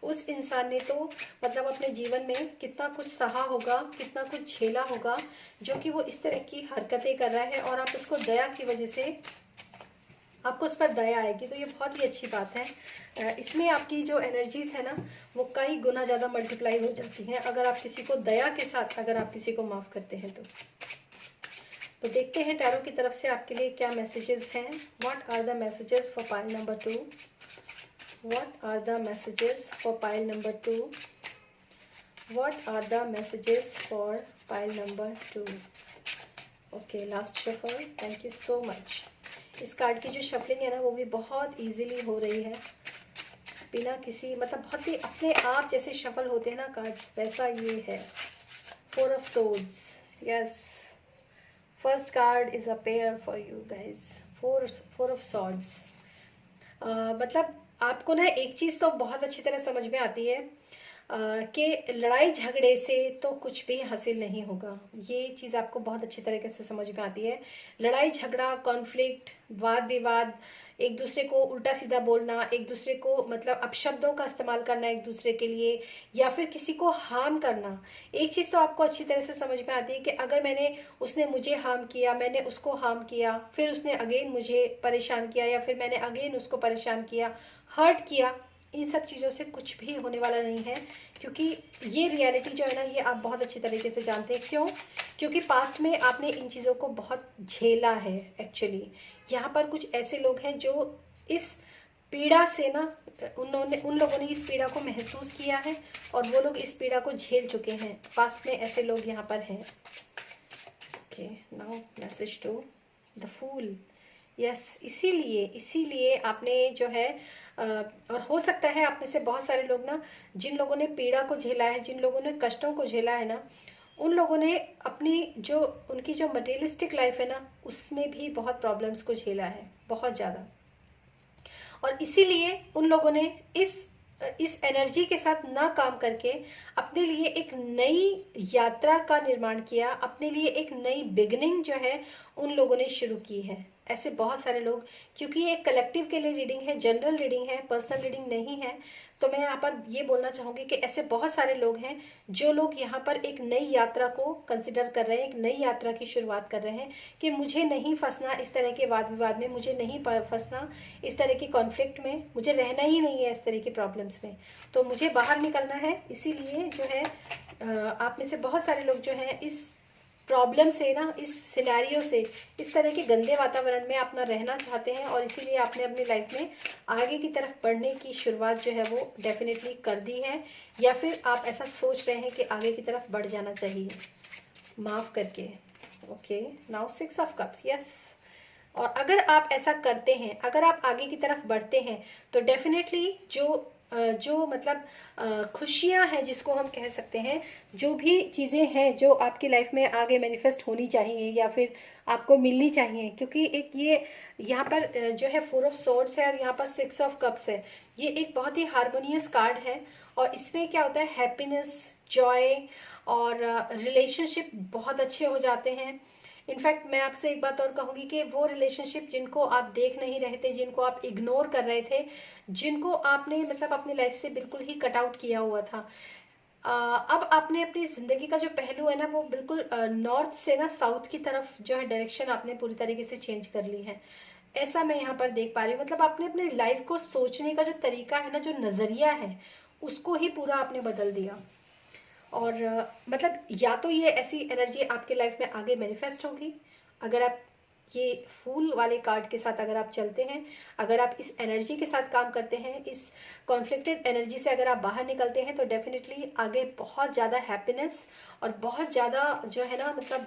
उस इंसान ने तो मतलब अपने जीवन में कितना कुछ सहा होगा, कितना कुछ झेला होगा, जो कि वो इस तरह की हरकतें कर रहा है, और आप उसको दया की वजह से आपको उस पर दया आएगी। तो ये बहुत ही अच्छी बात है। इसमें आपकी जो एनर्जीज है ना वो कई गुना ज़्यादा मल्टीप्लाई हो जाती हैं अगर आप किसी को दया के साथ, अगर आप किसी को माफ़ करते हैं तो देखते हैं टैरो की तरफ से आपके लिए क्या मैसेजेस हैं। What are the messages for pile number 2? What are the messages for pile number 2? What are the messages for pile number 2? Okay, last shuffle. Thank you so much. इस कार्ड की जो शफलिंग है ना वो भी बहुत इजीली हो रही है, बिना किसी मतलब बहुत ही अपने आप जैसे शफल होते हैं ना कार्ड्स, वैसा ये है। 4 of swords, yes, first card is a pair for you guys. 4 of swords. मतलब आपको ना एक चीज़ तो बहुत अच्छी तरह समझ में आती है कि लड़ाई झगड़े से तो कुछ भी हासिल नहीं होगा। ये चीज़ आपको बहुत अच्छी तरीके से समझ में आती है। लड़ाई झगड़ा, कॉन्फ्लिक्ट, वाद विवाद, एक दूसरे को उल्टा सीधा बोलना, एक दूसरे को मतलब अपशब्दों का इस्तेमाल करना एक दूसरे के लिए, या फिर किसी को हार्म करना। एक चीज़ तो आपको अच्छी तरह से समझ में आती है कि अगर उसने मुझे हार्म किया, मैंने उसको हार्म किया, फिर उसने अगेन मुझे परेशान किया, या फिर मैंने अगेन उसको परेशान किया, हर्ट किया, इन सब चीज़ों से कुछ भी होने वाला नहीं है। क्योंकि ये रियलिटी जो है ना ये आप बहुत अच्छी तरीके से जानते हैं। क्यों? क्योंकि पास्ट में आपने इन चीज़ों को बहुत झेला है। एक्चुअली यहाँ पर कुछ ऐसे लोग हैं जो इस पीड़ा से ना उन लोगों ने इस पीड़ा को महसूस किया है और वो लोग इस पीड़ा को झेल चुके हैं। पास्ट में ऐसे लोग यहाँ पर हैं। Okay, now message to the fool. Yes, इसीलिए आपने जो है और हो सकता है आप में से बहुत सारे लोग ना, जिन लोगों ने पीड़ा को झेला है, जिन लोगों ने कष्टों को झेला है ना, उन लोगों ने उनकी जो मटेरियलिस्टिक लाइफ है ना उसमें भी बहुत प्रॉब्लम्स को झेला है, बहुत ज़्यादा। और इसीलिए उन लोगों ने इस एनर्जी के साथ ना काम करके अपने लिए एक नई यात्रा का निर्माण किया, अपने लिए एक नई बिगनिंग जो है उन लोगों ने शुरू की है। ऐसे बहुत सारे लोग, क्योंकि ये एक कलेक्टिव के लिए रीडिंग है, जनरल रीडिंग है, पर्सनल रीडिंग नहीं है, तो मैं यहाँ पर ये बोलना चाहूँगी कि ऐसे बहुत सारे लोग हैं जो लोग यहाँ पर एक नई यात्रा को कंसिडर कर रहे हैं, एक नई यात्रा की शुरुआत कर रहे हैं कि मुझे नहीं फंसना इस तरह के वाद विवाद में, मुझे नहीं फंसना इस तरह की कॉन्फ्लिक्ट में, मुझे रहना ही नहीं है इस तरह की प्रॉब्लम्स में, तो मुझे बाहर निकलना है। इसीलिए जो है आप में से बहुत सारे लोग जो हैं इस प्रॉब्लम से ना, इस सिनेरियो से, इस तरह के गंदे वातावरण में अपना रहना चाहते हैं, और इसीलिए आपने अपनी लाइफ में आगे की तरफ बढ़ने की शुरुआत जो है वो डेफिनेटली कर दी है, या फिर आप ऐसा सोच रहे हैं कि आगे की तरफ बढ़ जाना चाहिए माफ़ करके। Okay, now 6 of cups. Yes, और अगर आप ऐसा करते हैं, अगर आप आगे की तरफ बढ़ते हैं तो डेफिनेटली जो मतलब खुशियां हैं, जिसको हम कह सकते हैं, जो भी चीज़ें हैं जो आपकी लाइफ में आगे मैनिफेस्ट होनी चाहिए या फिर आपको मिलनी चाहिए, क्योंकि एक ये यहाँ पर जो है 4 ऑफ सोर्ड्स है और यहाँ पर 6 ऑफ कप्स है। ये एक बहुत ही हार्मोनियस कार्ड है और इसमें क्या होता है, हैप्पीनेस, जॉय और रिलेशनशिप बहुत अच्छे हो जाते हैं। इनफैक्ट मैं आपसे एक बात और कहूँगी कि वो रिलेशनशिप जिनको आप देख नहीं रहे थे, जिनको आप इग्नोर कर रहे थे, जिनको आपने मतलब अपनी लाइफ से बिल्कुल ही कट आउट किया हुआ था, अब आपने अपनी ज़िंदगी का जो पहलू है ना वो बिल्कुल नॉर्थ से ना साउथ की तरफ जो है डायरेक्शन आपने पूरी तरीके से चेंज कर ली है। ऐसा मैं यहाँ पर देख पा रही हूँ। मतलब आपने अपने लाइफ को सोचने का जो तरीका है ना, जो नज़रिया है, उसको ही पूरा आपने बदल दिया। और मतलब या तो ये ऐसी एनर्जी आपके लाइफ में आगे मैनिफेस्ट होगी, अगर आप ये फूल वाले कार्ड के साथ अगर आप चलते हैं, अगर आप इस एनर्जी के साथ काम करते हैं, इस कॉन्फ्लिक्टेड एनर्जी से अगर आप बाहर निकलते हैं, तो डेफिनेटली आगे बहुत ज़्यादा हैप्पीनेस और बहुत ज़्यादा जो है ना, मतलब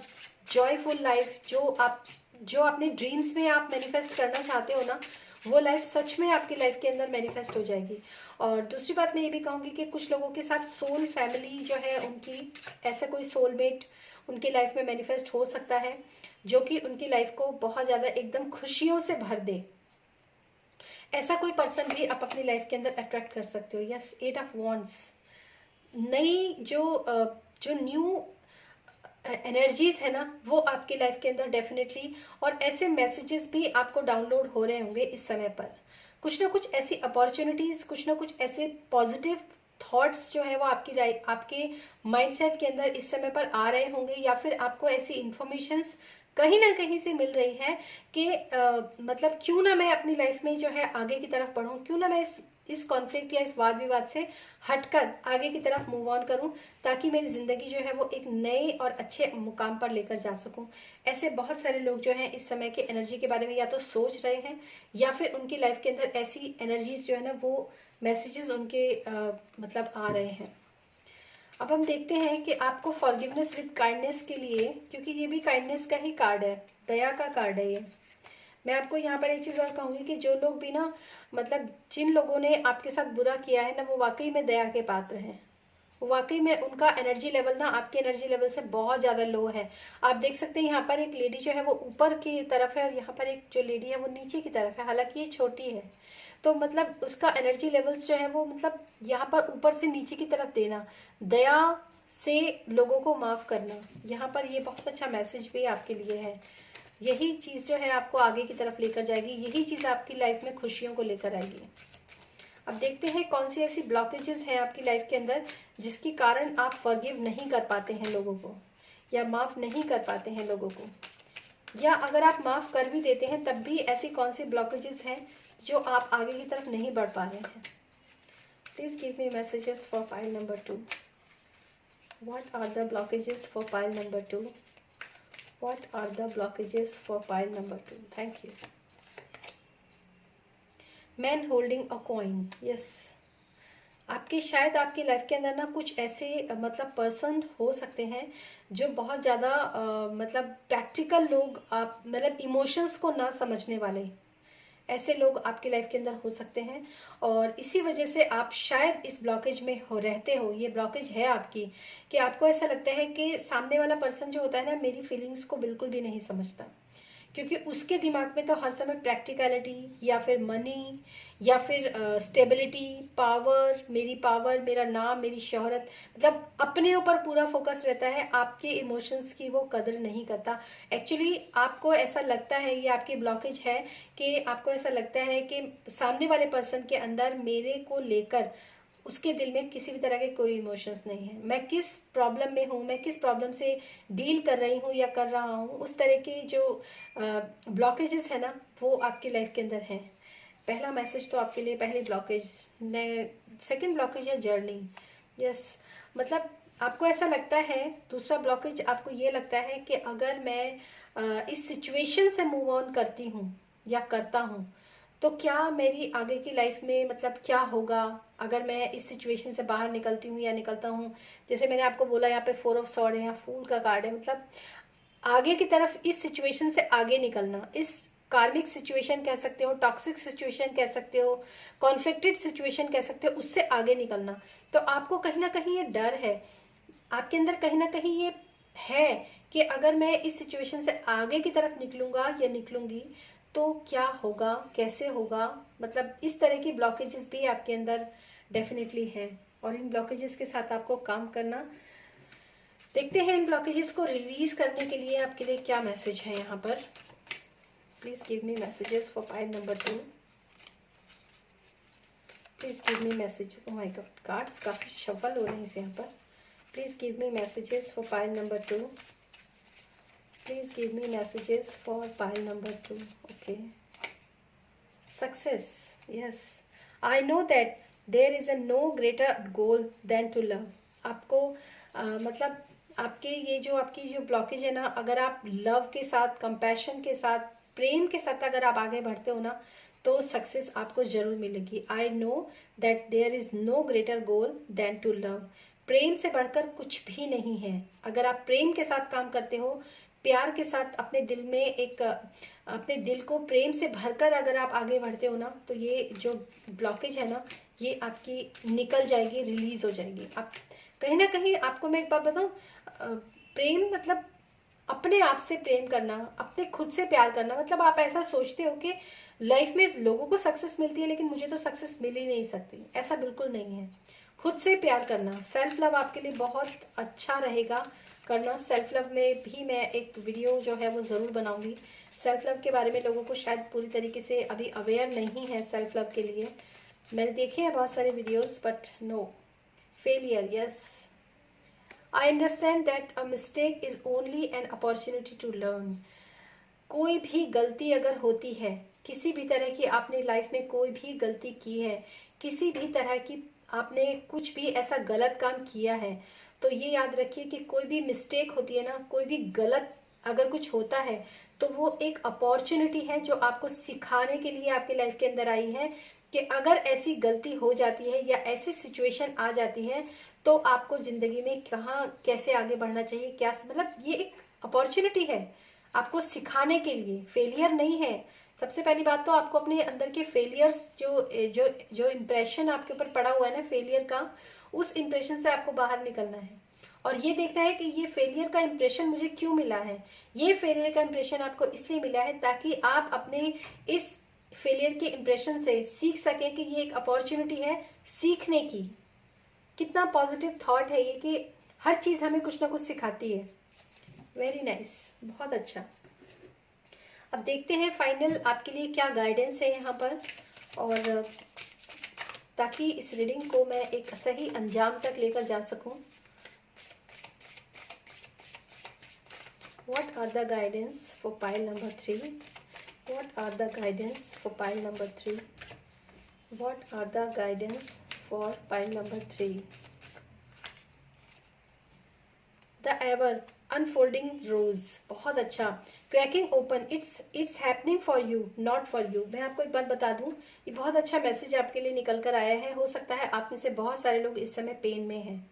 जॉयफुल लाइफ, जो अपने ड्रीम्स में आप मैनिफेस्ट करना चाहते हो ना, वो लाइफ सच में आपकी लाइफ के अंदर मैनिफेस्ट हो जाएगी। और दूसरी बात मैं ये भी कहूँगी कि कुछ लोगों के साथ सोल फैमिली जो है उनकी, ऐसा कोई सोलमेट उनकी लाइफ में मैनिफेस्ट हो सकता है, जो कि उनकी लाइफ को बहुत ज़्यादा एकदम खुशियों से भर दे। ऐसा कोई पर्सन भी आप अपनी लाइफ के अंदर अट्रैक्ट कर सकते हो। यस, 8 ऑफ वॉन्ड्स, नई जो न्यू एनर्जीज है ना, वो आपकी लाइफ के अंदर डेफिनेटली, और ऐसे मैसेजेस भी आपको डाउनलोड हो रहे होंगे इस समय पर। कुछ ना कुछ ऐसी अपॉर्चुनिटीज, कुछ ना कुछ ऐसे पॉजिटिव थॉट्स जो है वो आपकी लाइफ, आपके माइंडसेट के अंदर इस समय पर आ रहे होंगे, या फिर आपको ऐसी इंफॉर्मेशंस कहीं ना कहीं से मिल रही है कि मतलब क्यों ना मैं अपनी लाइफ में जो है आगे की तरफ बढ़ूं, क्यों ना मैं इस कॉन्फ्लिक्ट या इस वाद विवाद से हटकर आगे की तरफ मूव ऑन करूं, ताकि मेरी ज़िंदगी जो है वो एक नए और अच्छे मुकाम पर लेकर जा सकूं। ऐसे बहुत सारे लोग जो हैं इस समय के एनर्जी के बारे में या तो सोच रहे हैं, या फिर उनकी लाइफ के अंदर ऐसी एनर्जीज जो है ना, वो मैसेजेस उनके मतलब आ रहे हैं। अब हम देखते हैं कि आपको फॉरगिवनेस विद काइंडनेस के लिए, क्योंकि ये भी काइंडनेस का ही कार्ड है, दया का कार्ड है ये। मैं आपको यहाँ पर एक चीज़ और कहूँगी कि जो लोग भी ना, मतलब जिन लोगों ने आपके साथ बुरा किया है ना, वो वाकई में दया के पात्र हैं। वाकई में उनका एनर्जी लेवल ना आपके एनर्जी लेवल से बहुत ज़्यादा लो है। आप देख सकते हैं यहाँ पर एक लेडी जो है वो ऊपर की तरफ है, और यहाँ पर एक जो लेडी है वो नीचे की तरफ है, हालांकि ये छोटी है। तो मतलब उसका एनर्जी लेवल्स जो है वो, मतलब यहाँ पर ऊपर से नीचे की तरफ देना, दया से लोगों को माफ़ करना, यहाँ पर ये बहुत अच्छा मैसेज भी आपके लिए है। यही चीज़ जो है आपको आगे की तरफ लेकर जाएगी, यही चीज़ आपकी लाइफ में खुशियों को लेकर आएगी। अब देखते हैं कौन सी ऐसी ब्लॉकेजेस हैं आपकी लाइफ के अंदर जिसके कारण आप फॉरगिव नहीं कर पाते हैं लोगों को, या माफ़ नहीं कर पाते हैं लोगों को, या अगर आप माफ़ कर भी देते हैं तब भी ऐसी कौन सी ब्लॉकेजेस हैं जो आप आगे की तरफ नहीं बढ़ पा रहे हैं। Please give me messages for pile number 2। What are the blockages for pile number 2? What are the blockages for pile number 2? Thank you. Man holding a coin. Yes. आपके शायद आपकी लाइफ के अंदर ना कुछ ऐसे मतलब पर्सन हो सकते हैं जो बहुत ज़्यादा मतलब प्रैक्टिकल लोग, आप मतलब इमोशंस को ना समझने वाले, ऐसे लोग आपकी लाइफ के अंदर हो सकते हैं। और इसी वजह से आप शायद इस ब्लॉकेज में हो रहते हो। ये ब्लॉकेज है आपकी, कि आपको ऐसा लगता है कि सामने वाला पर्सन जो होता है ना, मेरी फीलिंग्स को बिल्कुल भी नहीं समझता, क्योंकि उसके दिमाग में तो हर समय प्रैक्टिकलिटी, या फिर मनी, या फिर स्टेबिलिटी, पावर, मेरा नाम, मेरी शोहरत, मतलब अपने ऊपर पूरा फोकस रहता है। आपके इमोशंस की वो कदर नहीं करता। एक्चुअली आपको ऐसा लगता है, ये आपकी ब्लॉकेज है, कि आपको ऐसा लगता है कि सामने वाले पर्सन के अंदर मेरे को लेकर उसके दिल में किसी भी तरह के कोई इमोशंस नहीं है। मैं किस प्रॉब्लम में हूँ, मैं किस प्रॉब्लम से डील कर रही हूँ या कर रहा हूँ, उस तरह की जो ब्लॉकेजेस है ना, वो आपकी लाइफ के अंदर हैं। पहला मैसेज तो आपके लिए, पहली ब्लॉकेज, सेकंड ब्लॉकेज है जर्नी। यस, मतलब आपको ऐसा लगता है, दूसरा ब्लॉकेज आपको ये लगता है कि अगर मैं इस सिचुएशन से मूव ऑन करती हूँ या करता हूँ, तो क्या मेरी आगे की लाइफ में मतलब क्या होगा अगर मैं इस सिचुएशन से बाहर निकलती हूँ या निकलता हूँ। जैसे मैंने आपको बोला, यहाँ पे 4 ऑफ सॉर्ड है, यहाँ फूल का कार्ड है, मतलब आगे की तरफ, इस सिचुएशन से आगे निकलना, इस कार्मिक सिचुएशन कह सकते हो, टॉक्सिक सिचुएशन कह सकते हो, कॉन्फ्लिक्टेड सिचुएशन कह सकते हो, उससे आगे निकलना। तो आपको कहीं ना कहीं ये डर है, आपके अंदर कहीं ना कहीं ये है कि अगर मैं इस सिचुएशन से आगे की तरफ निकलूंगा या निकलूंगी तो क्या होगा, कैसे होगा, मतलब इस तरह की ब्लॉकेजेस भी आपके अंदर डेफिनेटली हैं। और इन ब्लॉकेजेस के साथ आपको काम करना। देखते हैं इन ब्लॉकेजेस को रिलीज करने के लिए आपके लिए क्या मैसेज है यहाँ पर। Please give me messages for pile number 2। Please give me message. Oh my God, cards काफी शफल हो रहे हैं यहाँ पर। Please give me messages for pile number 2. Please give me messages for pile number 2. Okay. Success, yes, I know that there is a no greater goal than to love. आपको मतलब आपके ये जो आपकी जो ब्लॉकेज है ना, अगर आप लव के साथ, कंपैशन के साथ, प्रेम के साथ अगर आप आगे बढ़ते हो ना, तो सक्सेस आपको जरूर मिलेगी। I know that there is no greater goal than to love. प्रेम से बढ़कर कुछ भी नहीं है। अगर आप प्रेम के साथ काम करते हो, प्यार के साथ अपने दिल में एक अपने दिल को प्रेम से भरकर अगर आप आगे बढ़ते हो ना, तो ये जो ब्लॉकेज है ना, ये आपकी निकल जाएगी, रिलीज हो जाएगी। आप कहीं ना कहीं, आपको मैं एक बात बताऊं, प्रेम मतलब अपने आप से प्रेम करना, अपने खुद से प्यार करना। मतलब आप ऐसा सोचते हो कि लाइफ में लोगों को सक्सेस मिलती है लेकिन मुझे तो सक्सेस मिल ही नहीं सकती, ऐसा बिल्कुल नहीं है। खुद से प्यार करना, सेल्फ लव आपके लिए बहुत अच्छा रहेगा करना। सेल्फ लव में भी मैं एक वीडियो जो है वो ज़रूर बनाऊंगी। सेल्फ लव के बारे में लोगों को शायद पूरी तरीके से अभी अवेयर नहीं है सेल्फ लव के लिए। मैंने देखे हैं बहुत सारे videos, but no, failure, yes, I understand that a mistake is only an opportunity to learn. कोई भी गलती अगर होती है, किसी भी तरह की आपने लाइफ में कोई भी गलती की है, किसी भी तरह की आपने कुछ भी ऐसा गलत काम किया है, तो ये याद रखिए कि कोई भी मिस्टेक होती है ना, कोई भी गलत अगर कुछ होता है, तो वो एक अपॉर्चुनिटी है जो आपको सिखाने के लिए आपके लाइफ के अंदर आई है कि अगर ऐसी गलती हो जाती है या ऐसी सिचुएशन आ जाती है, तो आपको जिंदगी में कहाँ कैसे आगे बढ़ना चाहिए, क्या मतलब ये एक अपॉर्चुनिटी है आपको सिखाने के लिए, फेलियर नहीं है। सबसे पहली बात तो आपको अपने अंदर के फेलियर्स जो जो जो इम्प्रेशन आपके ऊपर पड़ा हुआ है ना फेलियर का, उस इम्प्रेशन से आपको बाहर निकलना है और ये देखना है कि ये फेलियर का इम्प्रेशन मुझे क्यों मिला है। ये फेलियर का इम्प्रेशन आपको इसलिए मिला है ताकि आप अपने इस फेलियर के इम्प्रेशन से सीख सकें कि ये एक अपॉर्चुनिटी है सीखने की। कितना पॉजिटिव थॉट है ये कि हर चीज़ हमें कुछ ना कुछ सिखाती है। वेरी नाइस, बहुत अच्छा। अब देखते हैं फाइनल आपके लिए क्या गाइडेंस है यहाँ पर, और ताकि इस रीडिंग को मैं एक सही अंजाम तक लेकर जा सकूं। What are the guidance for pile number 3? What are the guidance for pile number 3? What are the guidance for pile number 3? The ever unfolding rose, बहुत अच्छा। Cracking open, it's happening for you not for you. मैं आपको एक बात बता दूं, ये बहुत अच्छा मैसेज आपके लिए निकल कर आया है। हो सकता है आप में से बहुत सारे लोग इस समय पेन में हैं,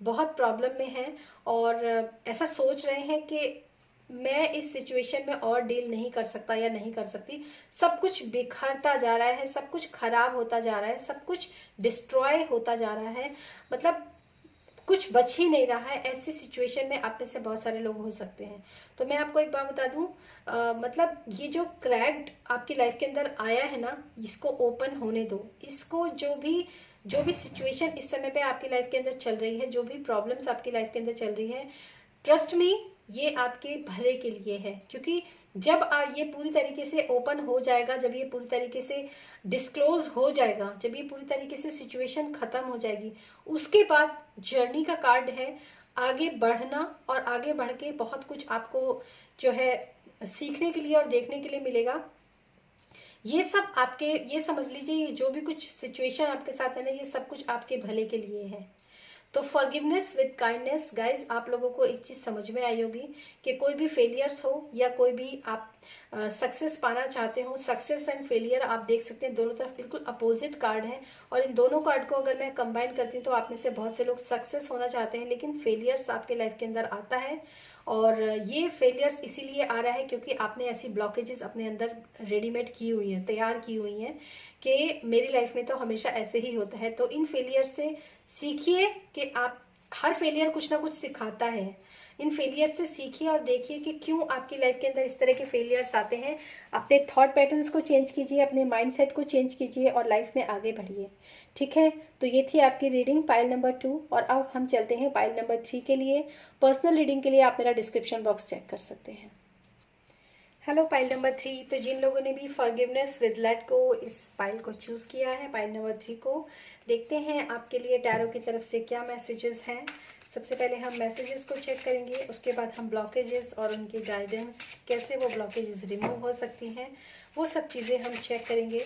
बहुत प्रॉब्लम में हैं और ऐसा सोच रहे हैं कि मैं इस सिचुएशन में और डील नहीं कर सकता या नहीं कर सकती। सब कुछ बिखरता जा रहा है, सब कुछ खराब होता जा रहा है, सब कुछ डिस्ट्रॉय होता जा रहा है, मतलब कुछ बच ही नहीं रहा है। ऐसी सिचुएशन में आप में से बहुत सारे लोग हो सकते हैं। तो मैं आपको एक बात बता दूं, मतलब ये जो क्रैक्ड आपकी लाइफ के अंदर आया है ना, इसको ओपन होने दो। इसको जो भी सिचुएशन इस समय पे आपकी लाइफ के अंदर चल रही है, जो भी प्रॉब्लम्स आपकी लाइफ के अंदर चल रही है, ट्रस्ट मी, ये आपके भले के लिए है। क्योंकि जब ये पूरी तरीके से ओपन हो जाएगा, जब ये पूरी तरीके से डिस्क्लोज हो जाएगा, जब ये पूरी तरीके से सिचुएशन खत्म हो जाएगी, उसके बाद जर्नी का कार्ड है आगे बढ़ना, और आगे बढ़ के बहुत कुछ आपको जो है सीखने के लिए और देखने के लिए मिलेगा। ये सब आपके, ये समझ लीजिए, जो भी कुछ सिचुएशन आपके साथ है ना, ये सब कुछ आपके भले के लिए है। तो फॉरगिवनेस विद काइंडनेस, गाइज, आप लोगों को एक चीज समझ में आई होगी कि कोई भी फेलियर्स हो या कोई भी आप सक्सेस पाना चाहते हो, सक्सेस एंड फेलियर आप देख सकते हैं दोनों तरफ बिल्कुल अपोजिट कार्ड है। और इन दोनों कार्ड को अगर मैं कंबाइन करती हूँ तो आप में से बहुत से लोग सक्सेस होना चाहते हैं, लेकिन फेलियर्स आपके लाइफ के अंदर आता है। और ये फेलियर्स इसीलिए आ रहा है क्योंकि आपने ऐसी ब्लॉकेजेस अपने अंदर रेडीमेड की हुई हैं, तैयार की हुई हैं कि मेरी लाइफ में तो हमेशा ऐसे ही होता है। तो इन फेलियर से सीखिए कि आप, हर फेलियर कुछ ना कुछ सिखाता है। इन फेलियर से सीखिए और देखिए कि क्यों आपकी लाइफ के अंदर इस तरह के फेलियर्स आते हैं। अपने थॉट पैटर्न्स को चेंज कीजिए, अपने माइंडसेट को चेंज कीजिए और लाइफ में आगे बढ़िए। ठीक है, तो ये थी आपकी रीडिंग पाइल नंबर 2, और अब हम चलते हैं पाइल नंबर 3 के लिए। पर्सनल रीडिंग के लिए आप मेरा डिस्क्रिप्शन बॉक्स चेक कर सकते हैं। हेलो पाइल नंबर 3, तो जिन लोगों ने भी फॉरगिवनेस विद लेट गो इस पाइल को चूज किया है, पाइल नंबर 3 को, देखते हैं आपके लिए टैरो की तरफ से क्या मैसेजेस हैं। सबसे पहले हम मैसेजेस को चेक करेंगे, उसके बाद हम ब्लॉकेजेस और उनकी गाइडेंस, कैसे वो ब्लॉकेजेस रिमूव हो सकती हैं, वो सब चीज़ें हम चेक करेंगे।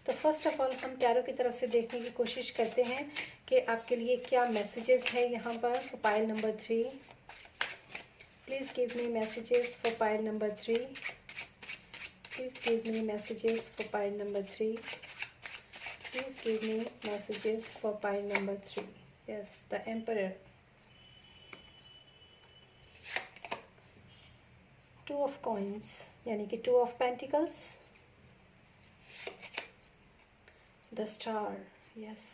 तो फर्स्ट ऑफ ऑल हम टैरो की तरफ से देखने की कोशिश करते हैं कि आपके लिए क्या मैसेजेस है यहाँ पर pile number 3। Please give me messages for pile number 3। Please give me messages for pile number 3। Please give me messages for pile number 3। Yes, the emperor, 2 of coins यानी कि 2 of pentacles, the star. Yes,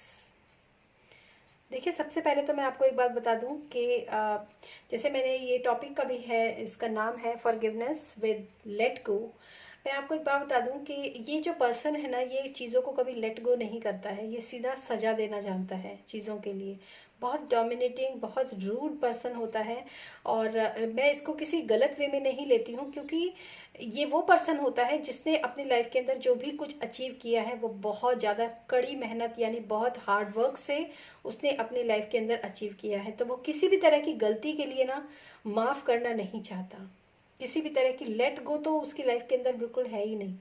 देखिए सबसे पहले तो मैं आपको एक बात बता दूं कि जैसे मैंने ये टॉपिक का भी है, इसका नाम है फॉरगिवनेस विद लेट गो। मैं आपको एक बात बता दूं कि ये जो पर्सन है ना, ये चीज़ों को कभी लेट गो नहीं करता है, ये सीधा सजा देना जानता है चीज़ों के लिए। बहुत डोमिनेटिंग, बहुत रूड पर्सन होता है। और मैं इसको किसी गलत वे में नहीं लेती हूँ, क्योंकि ये वो पर्सन होता है जिसने अपनी लाइफ के अंदर जो भी कुछ अचीव किया है वो बहुत ज़्यादा कड़ी मेहनत यानी बहुत हार्ड वर्क से उसने अपनी लाइफ के अंदर अचीव किया है। तो वो किसी भी तरह की गलती के लिए ना माफ़ करना नहीं चाहता, किसी भी तरह की लेट गो तो उसकी लाइफ के अंदर बिल्कुल है ही नहीं।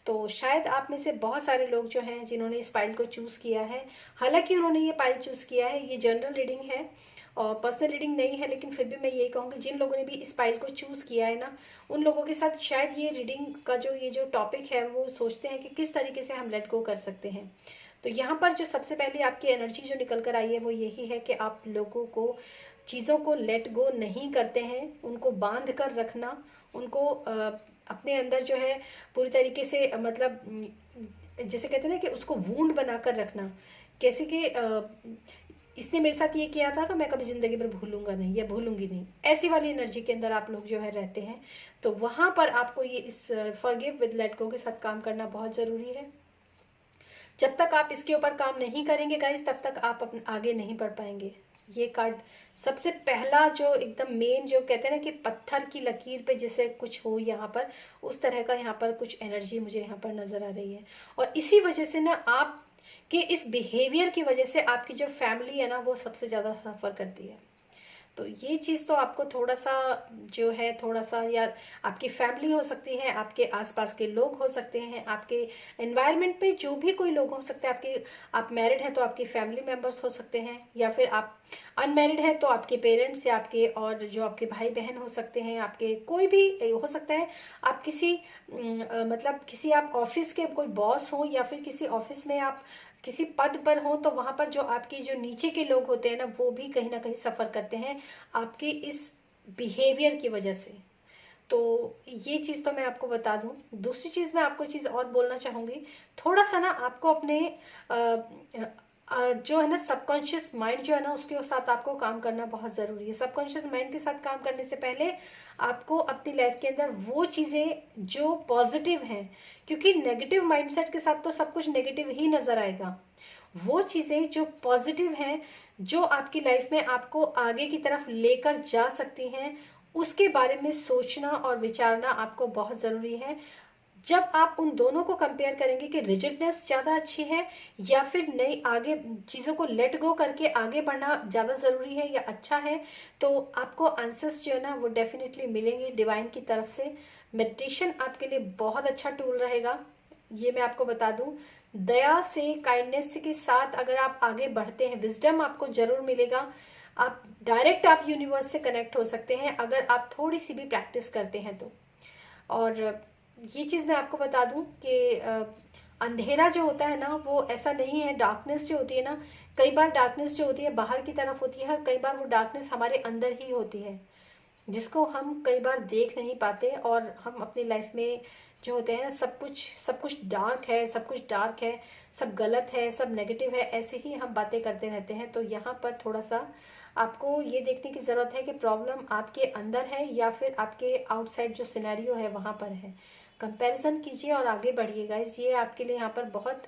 तो शायद आप में से बहुत सारे लोग जो हैं जिन्होंने इस पाइल को चूज़ किया है, हालांकि उन्होंने ये पाइल चूज़ किया है, ये जनरल रीडिंग है और पर्सनल रीडिंग नहीं है, लेकिन फिर भी मैं यही कहूँगी जिन लोगों ने भी इस पाइल को चूज़ किया है ना, उन लोगों के साथ शायद ये रीडिंग का जो टॉपिक है वो सोचते हैं कि किस तरीके से हम लेट गो कर सकते हैं। तो यहाँ पर जो सबसे पहले आपकी एनर्जी जो निकल कर आई है वो यही है कि आप लोगों को चीज़ों को लेट गो नहीं करते हैं, उनको बांध कर रखना, उनको अपने अंदर जो है पूरी तरीके से मतलब जैसे कहते हैं ना कि उसको वूंड बनाकर रखना, कैसे कि इसने मेरे साथ ये किया था तो मैं कभी ज़िंदगी में भूलूंगा नहीं या भूलूंगी नहीं, ऐसी वाली एनर्जी के अंदर आप लोग जो है रहते हैं। तो वहाँ पर आपको ये इस फॉरगिव विद लेट गो के साथ काम करना बहुत ज़रूरी है। जब तक आप इसके ऊपर काम नहीं करेंगे गाइस, तब तक आप अपने आगे नहीं बढ़ पाएंगे। ये कार्ड सबसे पहला जो एकदम मेन जो कहते हैं ना कि पत्थर की लकीर पे जैसे कुछ हो यहाँ पर, उस तरह का यहाँ पर कुछ एनर्जी मुझे यहाँ पर नजर आ रही है। और इसी वजह से ना आप कि इस बिहेवियर की वजह से आपकी जो फैमिली है ना वो सबसे ज़्यादा सफ़र करती है। तो ये चीज़ तो आपको थोड़ा सा जो है थोड़ा सा, या आपकी फैमिली हो सकती है, आपके आसपास के लोग हो सकते हैं, आपके एनवायरनमेंट पे जो भी कोई लोग हो सकते हैं, आपके आप मैरिड हैं तो आपकी फैमिली मेम्बर्स हो सकते हैं, या फिर आप अनमैरिड हैं तो आपके पेरेंट्स या आपके और जो आपके भाई बहन हो सकते हैं, आपके कोई भी हो सकता है। आप किसी मतलब किसी आप ऑफिस के कोई बॉस हो, या फिर किसी ऑफिस में आप किसी पद पर हो, तो वहां पर जो आपके जो नीचे के लोग होते हैं ना वो भी कहीं ना कहीं सफर करते हैं आपके इस बिहेवियर की वजह से। तो ये चीज़ तो मैं आपको बता दूं। दूसरी चीज़ मैं आपको चीज़ और बोलना चाहूँगी, थोड़ा सा ना आपको अपने जो है ना सबकॉन्शियस माइंड जो है ना उसके साथ आपको काम करना बहुत ज़रूरी है। सबकॉन्शियस माइंड के साथ काम करने से पहले आपको अपनी लाइफ के अंदर वो चीज़ें जो पॉजिटिव हैं, क्योंकि नेगेटिव माइंडसेट के साथ तो सब कुछ नेगेटिव ही नज़र आएगा। वो चीज़ें जो पॉजिटिव हैं, जो आपकी लाइफ में आपको आगे की तरफ लेकर जा सकती हैं, उसके बारे में सोचना और विचारना आपको बहुत ज़रूरी है। जब आप उन दोनों को कंपेयर करेंगे कि रिजिडनेस ज़्यादा अच्छी है या फिर नई आगे चीज़ों को लेट गो करके आगे बढ़ना ज़्यादा ज़रूरी है या अच्छा है, तो आपको आंसर्स जो है ना वो डेफिनेटली मिलेंगे डिवाइन की तरफ से। मेडिटेशन आपके लिए बहुत अच्छा टूल रहेगा, ये मैं आपको बता दूं। दया से, काइंडनेस के साथ अगर आप आगे बढ़ते हैं, विजडम आपको जरूर मिलेगा। आप डायरेक्ट आप यूनिवर्स से कनेक्ट हो सकते हैं अगर आप थोड़ी सी भी प्रैक्टिस करते हैं तो। और ये चीज़ मैं आपको बता दूं कि अंधेरा जो होता है ना वो ऐसा नहीं है, डार्कनेस जो होती है ना, कई बार डार्कनेस जो होती है बाहर की तरफ होती है, कई बार वो डार्कनेस हमारे अंदर ही होती है, जिसको हम कई बार देख नहीं पाते। और हम अपनी लाइफ में जो होते हैं ना सब कुछ डार्क है, सब कुछ डार्क है, सब गलत है, सब नेगेटिव है, ऐसे ही हम बातें करते रहते हैं। तो यहाँ पर थोड़ा सा आपको ये देखने की ज़रूरत है कि प्रॉब्लम आपके अंदर है या फिर आपके आउटसाइड जो सिनेरियो है वहाँ पर है। कंपैरिजन कीजिए और आगे बढ़िएगा। ये आपके लिए यहाँ पर बहुत,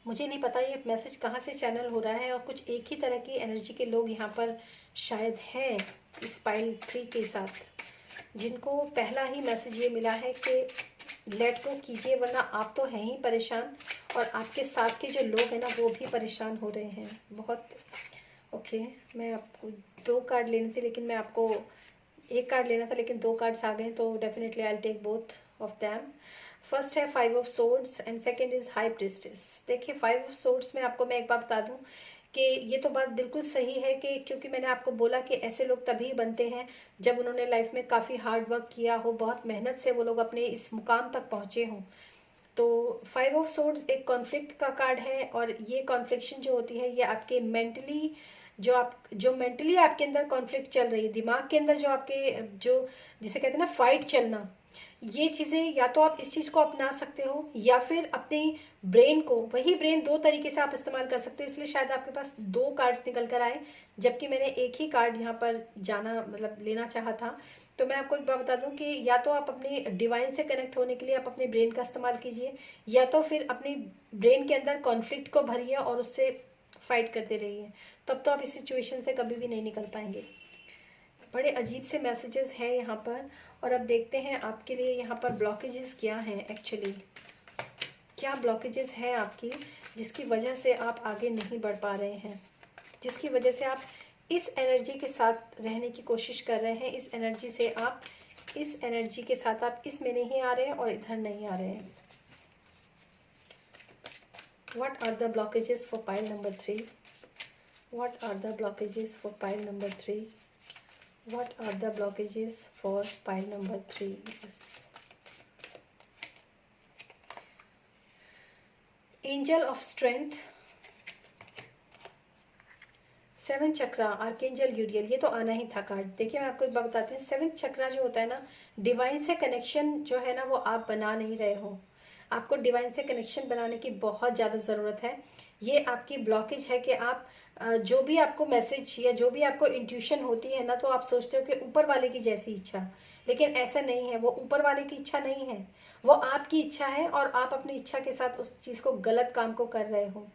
मुझे नहीं पता ये मैसेज कहाँ से चैनल हो रहा है, और कुछ एक ही तरह की एनर्जी के लोग यहाँ पर शायद हैं इस पाइल 3 के साथ, जिनको पहला ही मैसेज ये मिला है कि लेट गो कीजिए वरना आप तो हैं ही परेशान, और आपके साथ के जो लोग हैं ना वो भी परेशान हो रहे हैं बहुत। ओके, मैं आपको 2 कार्ड लेने थे लेकिन मैं आपको 1 कार्ड लेना था, लेकिन 2 कार्ड्स आ गए, तो definitely I take both of them. First है 5 of swords and second is high priestess. देखिए 5 ऑफ सोर्ड्स में आपको मैं एक बात बता दूं कि ये तो बात बिल्कुल सही है कि क्योंकि मैंने आपको बोला कि ऐसे लोग तभी बनते हैं जब उन्होंने लाइफ में काफ़ी हार्ड वर्क किया हो, बहुत मेहनत से वो लोग अपने इस मुकाम तक पहुंचे हों। तो 5 ऑफ सोर्ड्स एक कॉन्फ्लिक्ट का कार्ड है और ये कॉन्फ्लिक्शन जो होती है ये आपके मेंटली जो मेंटली आपके अंदर कॉन्फ्लिक्ट चल रही है, दिमाग के अंदर जो आपके जो जिसे कहते हैं ना फाइट चलना, ये चीज़ें या तो आप इस चीज़ को अपना सकते हो या फिर अपने ब्रेन को, वही ब्रेन दो तरीके से आप इस्तेमाल कर सकते हो। इसलिए शायद आपके पास दो कार्ड्स निकल कर आए जबकि मैंने एक ही कार्ड यहाँ पर जाना मतलब लेना चाहा था। तो मैं आपको एक बात बता दूं कि या तो आप अपने डिवाइन से कनेक्ट होने के लिए आप अपने ब्रेन का इस्तेमाल कीजिए या तो फिर अपनी ब्रेन के अंदर कॉन्फ्लिक्ट को भरिए और उससे फाइट करते रहिए, तब तो आप इस सिचुएशन से कभी भी नहीं निकल पाएंगे। बड़े अजीब से मैसेजेस हैं यहाँ पर। और अब देखते हैं आपके लिए यहाँ पर ब्लॉकेजेस क्या हैं। एक्चुअली क्या ब्लॉकेजेस हैं आपकी जिसकी वजह से आप आगे नहीं बढ़ पा रहे हैं, जिसकी वजह से आप इस एनर्जी के साथ रहने की कोशिश कर रहे हैं, इस एनर्जी के साथ आप इसमें नहीं आ रहे हैं और इधर नहीं आ रहे हैं। What are the blockages for pile number 3? What are the blockages for pile number 3? What are the blockages for pile number 3? Yes. Angel of Strength, 7 chakra, archangel Uriel, ये तो आना ही था कार्ड। देखिए मैं आपको एक बात बताती हूँ, 7 चक्रा जो होता है ना, डिवाइन से कनेक्शन जो है ना वो आप बना नहीं रहे हो। आपको डिवाइन से कनेक्शन बनाने की बहुत ज़्यादा ज़रूरत है। ये आपकी ब्लॉकेज है कि आप जो भी आपको मैसेज या जो भी आपको इंट्यूशन होती है ना, तो आप सोचते हो कि ऊपर वाले की जैसी इच्छा, लेकिन ऐसा नहीं है। वो ऊपर वाले की इच्छा नहीं है, वो आपकी इच्छा है और आप अपनी इच्छा के साथ उस चीज़ को, गलत काम को कर रहे हो।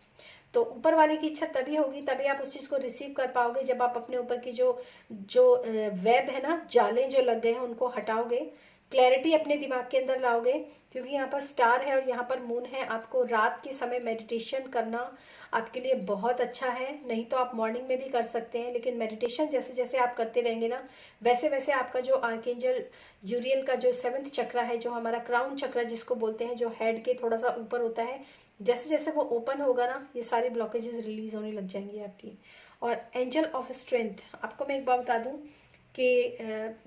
तो ऊपर वाले की इच्छा तभी होगी, तभी आप उस चीज़ को रिसीव कर पाओगे जब आप अपने ऊपर की जो जो वेब है ना, जाले जो लग गए हैं उनको हटाओगे, क्लैरिटी अपने दिमाग के अंदर लाओगे। क्योंकि यहाँ पर स्टार है और यहाँ पर मून है। आपको रात के समय मेडिटेशन करना आपके लिए बहुत अच्छा है, नहीं तो आप मॉर्निंग में भी कर सकते हैं। लेकिन मेडिटेशन जैसे जैसे आप करते रहेंगे ना, वैसे वैसे आपका जो आर्केंजल यूरियल का जो 7th चक्रा है, जो हमारा क्राउन चक्रा जिसको बोलते हैं, जो हेड के थोड़ा सा ऊपर होता है, जैसे जैसे वो ओपन होगा ना, ये सारी ब्लॉकेजेस रिलीज होने लग जाएंगी आपकी। और एंजल ऑफ स्ट्रेंथ, आपको मैं एक बात बता दूं कि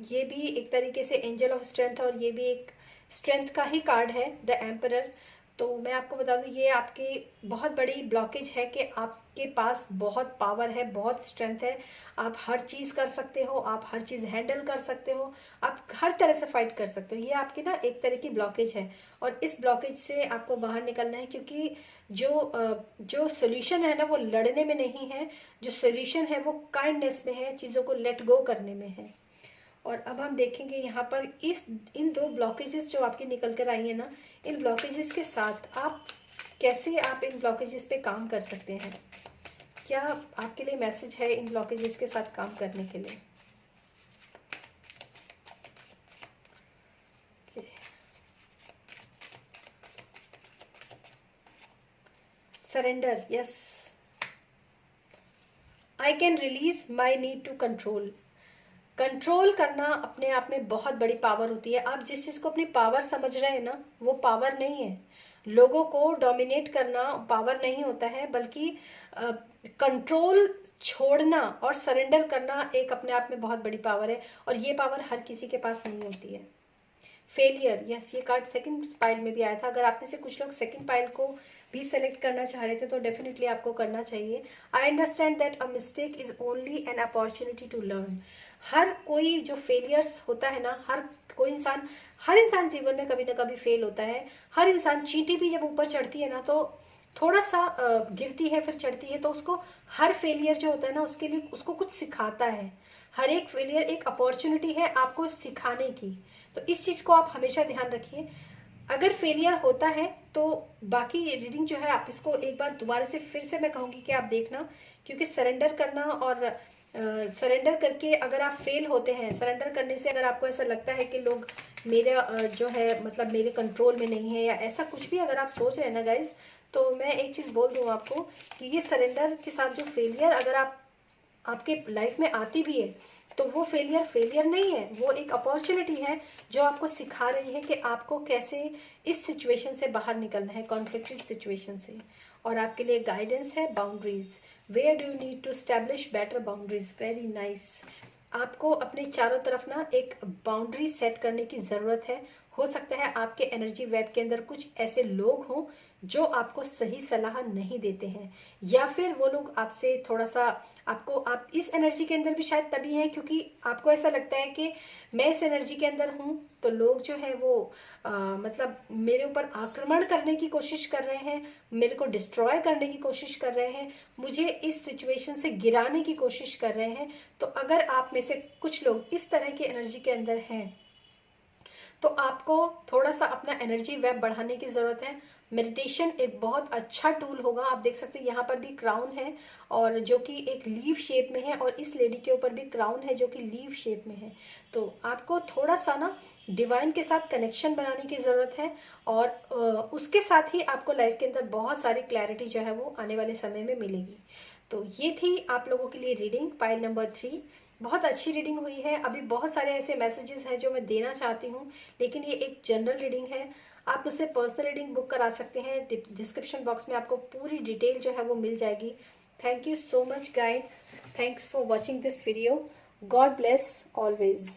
ये भी एक तरीके से एंजल ऑफ स्ट्रेंथ और ये भी एक स्ट्रेंथ का ही कार्ड है, द एम्परर। तो मैं आपको बता दूं ये आपकी बहुत बड़ी ब्लॉकेज है कि आपके पास बहुत पावर है, बहुत स्ट्रेंथ है, आप हर चीज़ कर सकते हो, आप हर चीज़ हैंडल कर सकते हो, आप हर तरह से फाइट कर सकते हो। ये आपकी ना एक तरह की ब्लॉकेज है और इस ब्लॉकेज से आपको बाहर निकलना है। क्योंकि जो सोल्यूशन है ना वो लड़ने में नहीं है, जो सोल्यूशन है वो काइंडनेस में है, चीज़ों को लेट गो करने में है। और अब हम देखेंगे यहाँ पर इन दो ब्लॉकेजेस जो आपकी निकल कर आई है ना, इन ब्लॉकेजेस के साथ आप कैसे आप इन ब्लॉकेजेस पे काम कर सकते हैं। क्या आपके लिए मैसेज है इन ब्लॉकेजेस के साथ काम करने के लिए। Surrender, yes, I can release my need to control. Control करना अपने आप में बहुत बड़ी पावर होती है। आप जिस चीज़ को अपनी पावर समझ रहे हैं ना, वो पावर नहीं है। लोगों को डोमिनेट करना पावर नहीं होता है, बल्कि कंट्रोल छोड़ना और सरेंडर करना एक अपने आप में बहुत बड़ी पावर है। और ये पावर हर किसी के पास नहीं होती है। फेलियर, यस, ये कार्ड सेकंड पाइल में भी आया था। अगर आप में से कुछ लोग सेकंड पाइल को भी सेलेक्ट करना चाह रहे थे तो डेफिनेटली आपको करना चाहिए। I understand that a mistake is only an opportunity to learn. हर कोई जो फेलियर्स होता है ना, हर इंसान जीवन में कभी ना कभी फेल होता है। हर इंसान, चींटी भी जब ऊपर चढ़ती है ना तो थोड़ा सा गिरती है फिर चढ़ती है, तो उसको हर फेलियर जो होता है ना उसके लिए उसको कुछ सिखाता है। हर एक फेलियर एक अपॉर्चुनिटी है आपको सिखाने की। तो इस चीज़ को आप हमेशा ध्यान रखिए। अगर फेलियर होता है तो बाकी रीडिंग जो है आप इसको एक बार दोबारा से फिर से मैं कहूँगी कि आप देखना। क्योंकि सरेंडर करना और सरेंडर करके अगर आप फेल होते हैं, सरेंडर करने से अगर आपको ऐसा लगता है कि लोग मेरा जो है मतलब मेरे कंट्रोल में नहीं है या ऐसा कुछ भी अगर आप सोच रहे हैं ना गाइज, तो मैं एक चीज़ बोल दूँ आपको कि ये सरेंडर के साथ जो फेलियर अगर आपके लाइफ में आती भी है तो वो फेलियर फेलियर नहीं है, वो एक अपॉर्चुनिटी है जो आपको सिखा रही है कि आपको कैसे इस सिचुएशन से बाहर निकलना है, कॉन्फ्लिक्टेड सिचुएशन से। और आपके लिए गाइडेंस है boundaries, where do you need to establish better boundaries. Very nice. आपको अपने चारों तरफ ना एक बाउंड्री सेट करने की ज़रूरत है। हो सकता है आपके एनर्जी वेब के अंदर कुछ ऐसे लोग हों जो आपको सही सलाह नहीं देते हैं, या फिर वो लोग आपसे थोड़ा सा आपको, आप इस एनर्जी के अंदर भी शायद तभी हैं क्योंकि आपको ऐसा लगता है कि मैं इस एनर्जी के अंदर हूँ तो लोग जो है वो मतलब मेरे ऊपर आक्रमण करने की कोशिश कर रहे हैं, मेरे को डिस्ट्रॉय करने की कोशिश कर रहे हैं, मुझे इस सिचुएशन से गिराने की कोशिश कर रहे हैं। तो अगर आप में से कुछ लोग इस तरह की एनर्जी के अंदर हैं तो आपको थोड़ा सा अपना एनर्जी वेब बढ़ाने की ज़रूरत है। मेडिटेशन एक बहुत अच्छा टूल होगा। आप देख सकते हैं यहाँ पर भी क्राउन है और जो कि एक लीव शेप में है, और इस लेडी के ऊपर भी क्राउन है जो कि लीव शेप में है। तो आपको थोड़ा सा ना डिवाइन के साथ कनेक्शन बनाने की ज़रूरत है, और उसके साथ ही आपको लाइफ के अंदर बहुत सारी क्लैरिटी जो है वो आने वाले समय में मिलेगी। तो ये थी आप लोगों के लिए रीडिंग पाइल नंबर 3। बहुत अच्छी रीडिंग हुई है। अभी बहुत सारे ऐसे मैसेजेस हैं जो मैं देना चाहती हूँ, लेकिन ये एक जनरल रीडिंग है। आप मुझसे पर्सनल रीडिंग बुक करा सकते हैं। डिस्क्रिप्शन बॉक्स में आपको पूरी डिटेल जो है वो मिल जाएगी। Thank you so much guides, thanks for watching this video. God bless always.